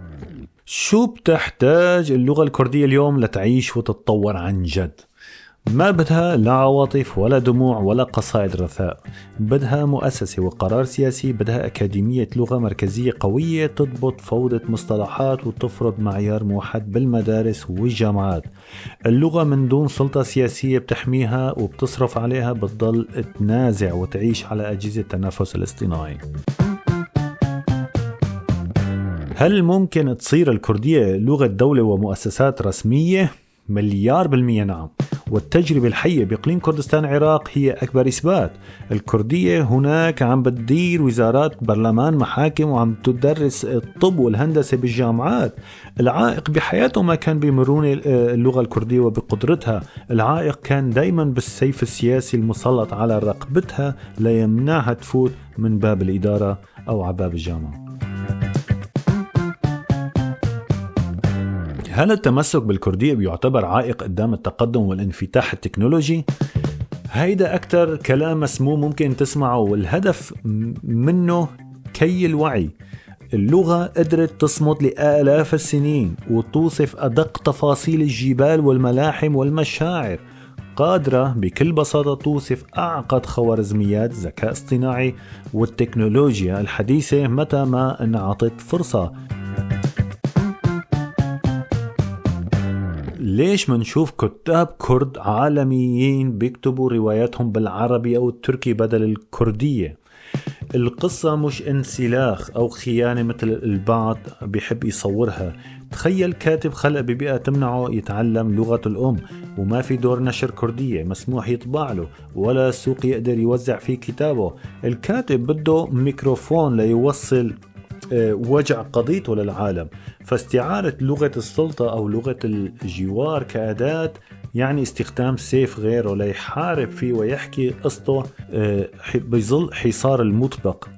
شو بتحتاج اللغة الكردية اليوم لتعيش وتتطور عن جد؟ ما بدها لا عواطف ولا دموع ولا قصائد رثاء. بدها مؤسسة وقرار سياسي، بدها أكاديمية لغة مركزية قوية تضبط فوضى مصطلحات وتفرض معيار موحد بالمدارس والجامعات. اللغة من دون سلطة سياسية بتحميها وبتصرف عليها بتضل تنازع وتعيش على أجهزة التنفس الاصطناعي. هل ممكن تصير الكردية لغة دولة ومؤسسات رسمية؟ 100% نعم. والتجربة الحية بإقليم كردستان العراق هي أكبر إثبات. الكردية هناك عم بتدير وزارات، برلمان، محاكم، وعم تدرس الطب والهندسة بالجامعات. العائق بحياته ما كان بمرونة اللغة الكردية وبقدرتها. العائق كان دايما بالسيف السياسي المسلط على رقبتها ليمنعها تفوت من باب الإدارة أو عباب الجامعة. هل التمسك بالكردية بيعتبر عائق قدام التقدم والانفتاح التكنولوجي؟ هيدا أكتر كلام مسموم ممكن تسمعه، والهدف منه كي الوعي. اللغة قدرت تصمت لآلاف السنين وتوصف أدق تفاصيل الجبال والملاحم والمشاعر، قادرة بكل بساطة توصف أعقد خوارزميات ذكاء اصطناعي والتكنولوجيا الحديثة متى ما انعطت فرصة. ليش منشوف كتاب كرد عالميين بيكتبوا رواياتهم بالعربي أو التركي بدل الكردية؟ القصة مش انسلاخ أو خيانة مثل البعض بيحب يصورها. تخيل كاتب خلق ببيئة تمنعه يتعلم لغة الأم، وما في دور نشر كردية مسموح يطبع له، ولا سوق يقدر يوزع فيه كتابه. الكاتب بده ميكروفون ليوصل وجع قضيته للعالم، فاستعارة لغة السلطة أو لغة الجوار كأداة يعني استخدام سيف غيره ليحارب فيه ويحكي قصته بيظل حصار المطبق.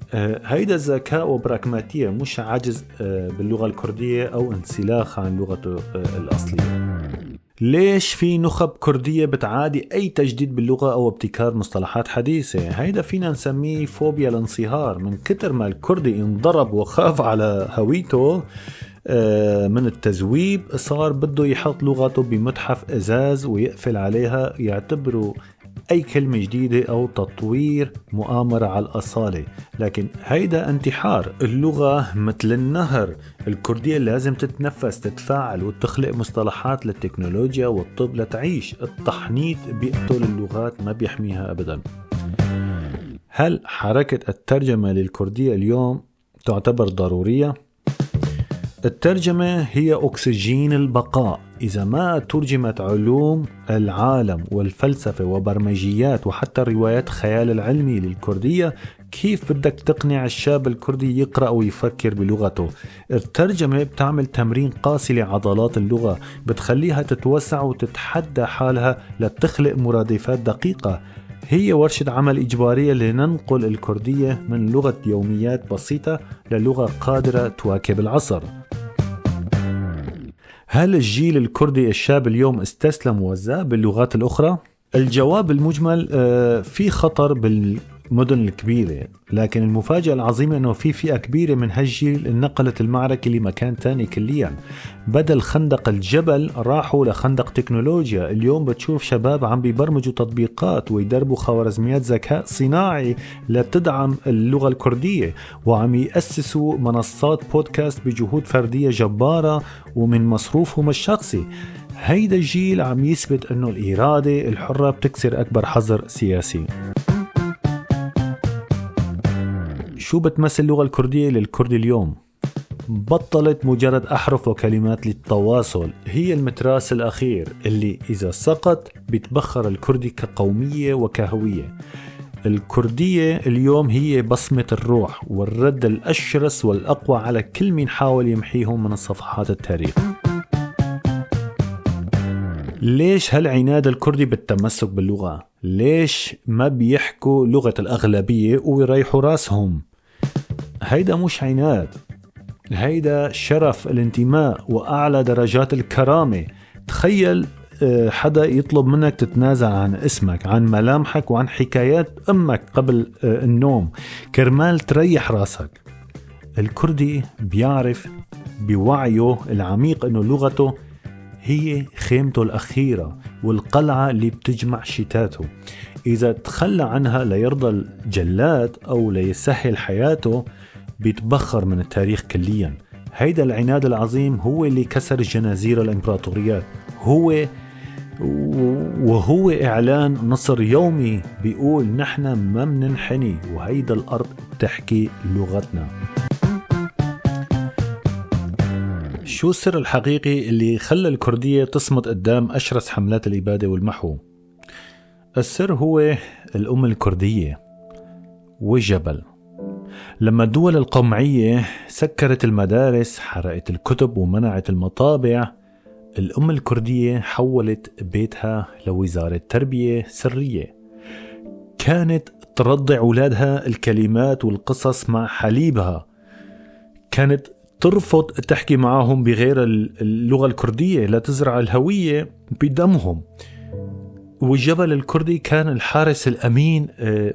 هيدا الذكاء وبراغماتية، مش عجز باللغة الكردية أو انسلاخ عن لغته الأصلية. ليش في نخب كردية بتعادي أي تجديد باللغة أو ابتكار مصطلحات حديثة؟ هيدا فينا نسميه فوبيا الانصهار. من كتر ما الكردي انضرب وخاف على هويته من التزويب، صار بده يحط لغته بمتحف إزاز ويقفل عليها، يعتبروا أي كلمة جديدة أو تطوير مؤامرة على الأصالة. لكن هيدا انتحار. اللغة مثل النهر، الكردية لازم تتنفس، تتفاعل وتخلق مصطلحات للتكنولوجيا والطب لتعيش. التحنيط بيقتل اللغات، ما بيحميها أبدا. هل حركة الترجمة للكردية اليوم تعتبر ضرورية؟ الترجمة هي أكسجين البقاء. إذا ما ترجمت علوم العالم والفلسفة وبرمجيات وحتى روايات خيال العلمي للكردية، كيف بدك تقنع الشاب الكردي يقرأ ويفكر بلغته؟ الترجمة بتعمل تمرين قاسي لعضلات اللغة، بتخليها تتوسع وتتحدى حالها لتخلق مرادفات دقيقة. هي ورشة عمل إجبارية لننقل الكردية من لغة يوميات بسيطة للغة قادرة تواكب العصر. هل الجيل الكردي الشاب اليوم استسلم وذاب باللغات الأخرى؟ الجواب المجمل في خطر بالمدن الكبيرة، لكن المفاجأة العظيمة أنه في فئة كبيرة من هالجيل نقلت المعركة لمكان تاني كليا. بدل خندق الجبل راحوا لخندق تكنولوجيا. اليوم بتشوف شباب عم بيبرمجوا تطبيقات ويدربوا خوارزميات ذكاء صناعي لتدعم اللغة الكردية، وعم يأسسوا منصات بودكاست بجهود فردية جبارة ومن مصروفهم الشخصي. هيدا الجيل عم يثبت أنه الإرادة الحرة بتكسر أكبر حظر سياسي. شو بتمثل اللغة الكردية للكردي اليوم؟ بطلت مجرد أحرف وكلمات للتواصل، هي المتراس الأخير اللي إذا سقط بيتبخر الكردي كقومية وكهوية. الكردية اليوم هي بصمة الروح والرد الأشرس والأقوى على كل من حاول يمحيهم من صفحات التاريخ. ليش هالعناد الكردي بالتمسك باللغة؟ ليش ما بيحكوا لغة الأغلبية ويريحوا راسهم؟ هيدا مش عناد، هيدا شرف الانتماء وأعلى درجات الكرامة. تخيل حدا يطلب منك تتنازل عن اسمك، عن ملامحك، وعن حكايات أمك قبل النوم كرمال تريح راسك. الكردي بيعرف بوعيه العميق أنه لغته هي خيمته الأخيرة والقلعة اللي بتجمع شتاته. إذا تخلى عنها ليرضى الجلاد أو ليسهل حياته بيتبخر من التاريخ كليا. هيدا العناد العظيم هو اللي كسر جنازير الإمبراطوريات، وهو إعلان نصر يومي بيقول نحن ما مننحني وهيدا الأرض بتحكي لغتنا. شو السر الحقيقي اللي خلى الكردية تصمد قدام أشرس حملات الإبادة والمحو؟ السر هو الأم الكردية والجبل. لما الدول القمعية سكرت المدارس، حرقت الكتب ومنعت المطابع، الأم الكردية حولت بيتها لوزارة تربية سرية. كانت ترضع أولادها الكلمات والقصص مع حليبها، كانت ترفض تحكي معهم بغير اللغة الكردية، لا تزرع الهوية بدمهم. والجبل الكردي كان الحارس الأمين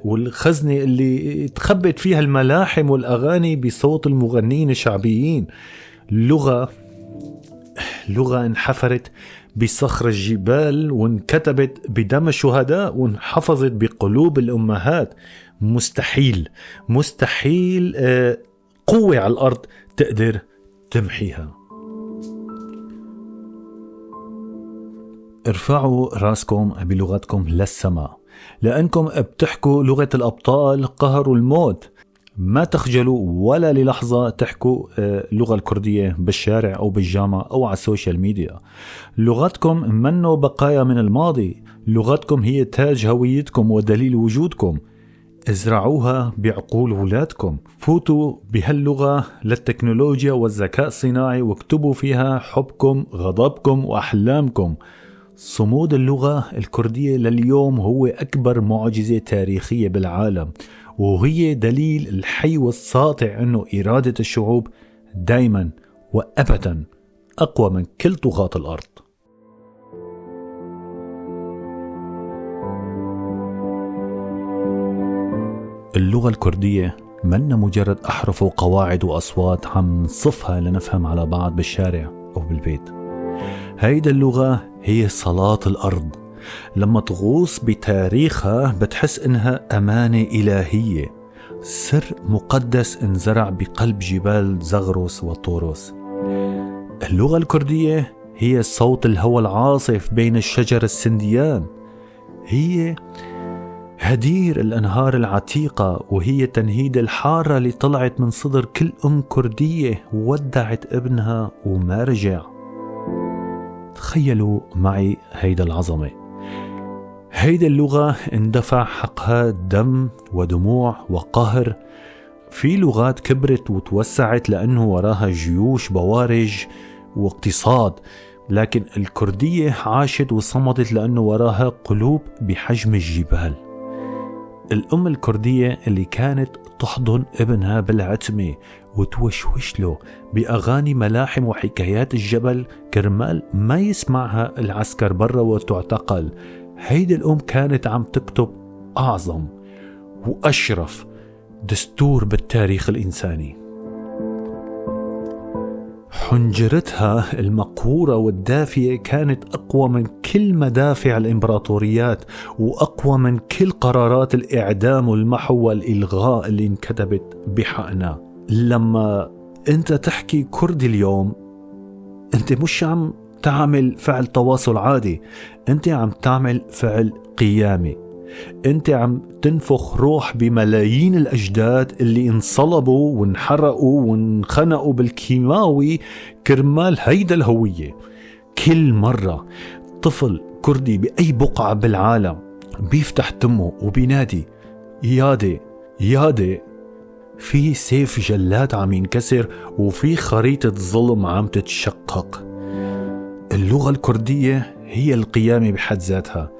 والخزنة اللي تخبت فيها الملاحم والأغاني بصوت المغنيين الشعبيين. لغة انحفرت بصخر الجبال وانكتبت بدم الشهداء وانحفظت بقلوب الأمهات. مستحيل قوة على الأرض تقدر تمحيها. ارفعوا راسكم بلغتكم للسماء، لأنكم بتحكوا لغة الأبطال قهروا الموت. ما تخجلوا ولا للحظة تحكوا لغة الكردية بالشارع أو بالجامعة أو على السوشيال ميديا. لغتكم منه بقايا من الماضي، لغتكم هي تاج هويتكم ودليل وجودكم. ازرعوها بعقول أولادكم، فوتوا بهاللغة للتكنولوجيا والذكاء الصناعي واكتبوا فيها حبكم، غضبكم وأحلامكم. صمود اللغة الكردية لليوم هو أكبر معجزة تاريخية بالعالم، وهي دليل الحي والساطع أنه إرادة الشعوب دايما وأبدا أقوى من كل طغاة الأرض. اللغة الكردية منا مجرد أحرف وقواعد وأصوات عم نصفها لنفهم على بعض بالشارع أو بالبيت. هيدا اللغة هي صلاة الأرض. لما تغوص بتاريخها بتحس إنها أمانة إلهية، سر مقدس انزرع بقلب جبال زغرس وطورس. اللغة الكردية هي صوت الهوى العاصف بين الشجر السنديان، هي هدير الأنهار العتيقة، وهي تنهيد الحارة اللي طلعت من صدر كل أم كردية ودعت ابنها وما رجع. تخيلوا معي هيدا العظمة. هيدا اللغة اندفع حقها دم ودموع وقهر. في لغات كبرت وتوسعت لأنه وراها جيوش بوارج واقتصاد، لكن الكردية عاشت وصمدت لأنه وراها قلوب بحجم الجبال. الأم الكردية اللي كانت تحضن ابنها بالعتمة وتوشوش له بأغاني ملاحم وحكايات الجبل كرمال ما يسمعها العسكر برا وتعتقل. هيدي الأم كانت عم تكتب أعظم وأشرف دستور بالتاريخ الإنساني. حنجرتها المقهورة والدافية كانت أقوى من كل مدافع الإمبراطوريات وأقوى من كل قرارات الإعدام والمحو والإلغاء اللي انكتبت بحقنا. لما أنت تحكي كردي اليوم، أنت مش عم تعمل فعل تواصل عادي، أنت عم تعمل فعل قيامي. أنت عم تنفخ روح بملايين الأجداد اللي انصلبوا وانحرقوا وانخنقوا بالكيماوي كرمال هيدا الهوية. كل مرة طفل كردي بأي بقعة بالعالم بيفتح تمه وبينادي يادي يادي، في سيف جلاد عم ينكسر وفي خريطة ظلم عم تتشقق. اللغة الكردية هي القيامة بحد ذاتها،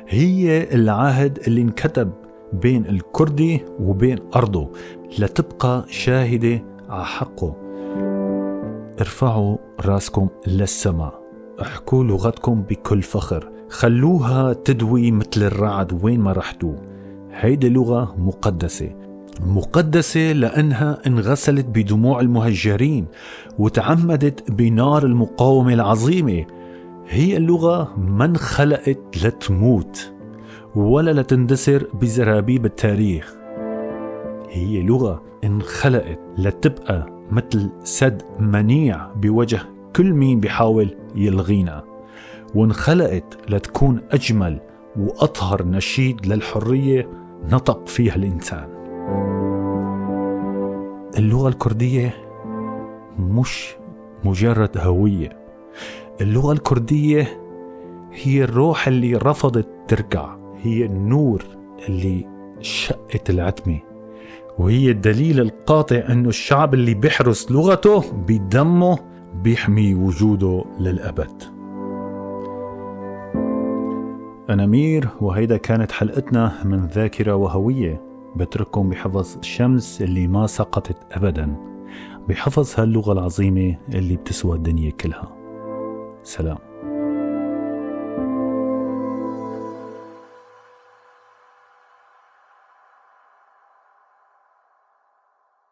هي العهد اللي انكتب بين الكردي وبين أرضه لتبقى شاهدة على حقه. ارفعوا راسكم للسماء، احكوا لغتكم بكل فخر، خلوها تدوي مثل الرعد وين ما رحتوا. هيدي لغة مقدسة لأنها انغسلت بدموع المهجرين وتعمدت بنار المقاومة العظيمة. هي اللغة ما انخلقت لتموت ولا لتندثر بزرابيب التاريخ، هي لغة انخلقت لتبقى مثل سد منيع بوجه كل مين بيحاول يلغينا، وانخلقت لتكون أجمل وأطهر نشيد للحرية نطق فيها الإنسان. اللغة الكردية مش مجرد هوية، اللغة الكردية هي الروح اللي رفضت تركع، هي النور اللي شقت العتمة، وهي الدليل القاطع أنه الشعب اللي بيحرس لغته بدمه بيحمي وجوده للأبد. أنا مير، وهيدا كانت حلقتنا من ذاكرة وهوية. بترككم بحفظ الشمس اللي ما سقطت أبدا. بحفظ هاللغة العظيمة اللي بتسوى الدنيا كلها. سلام.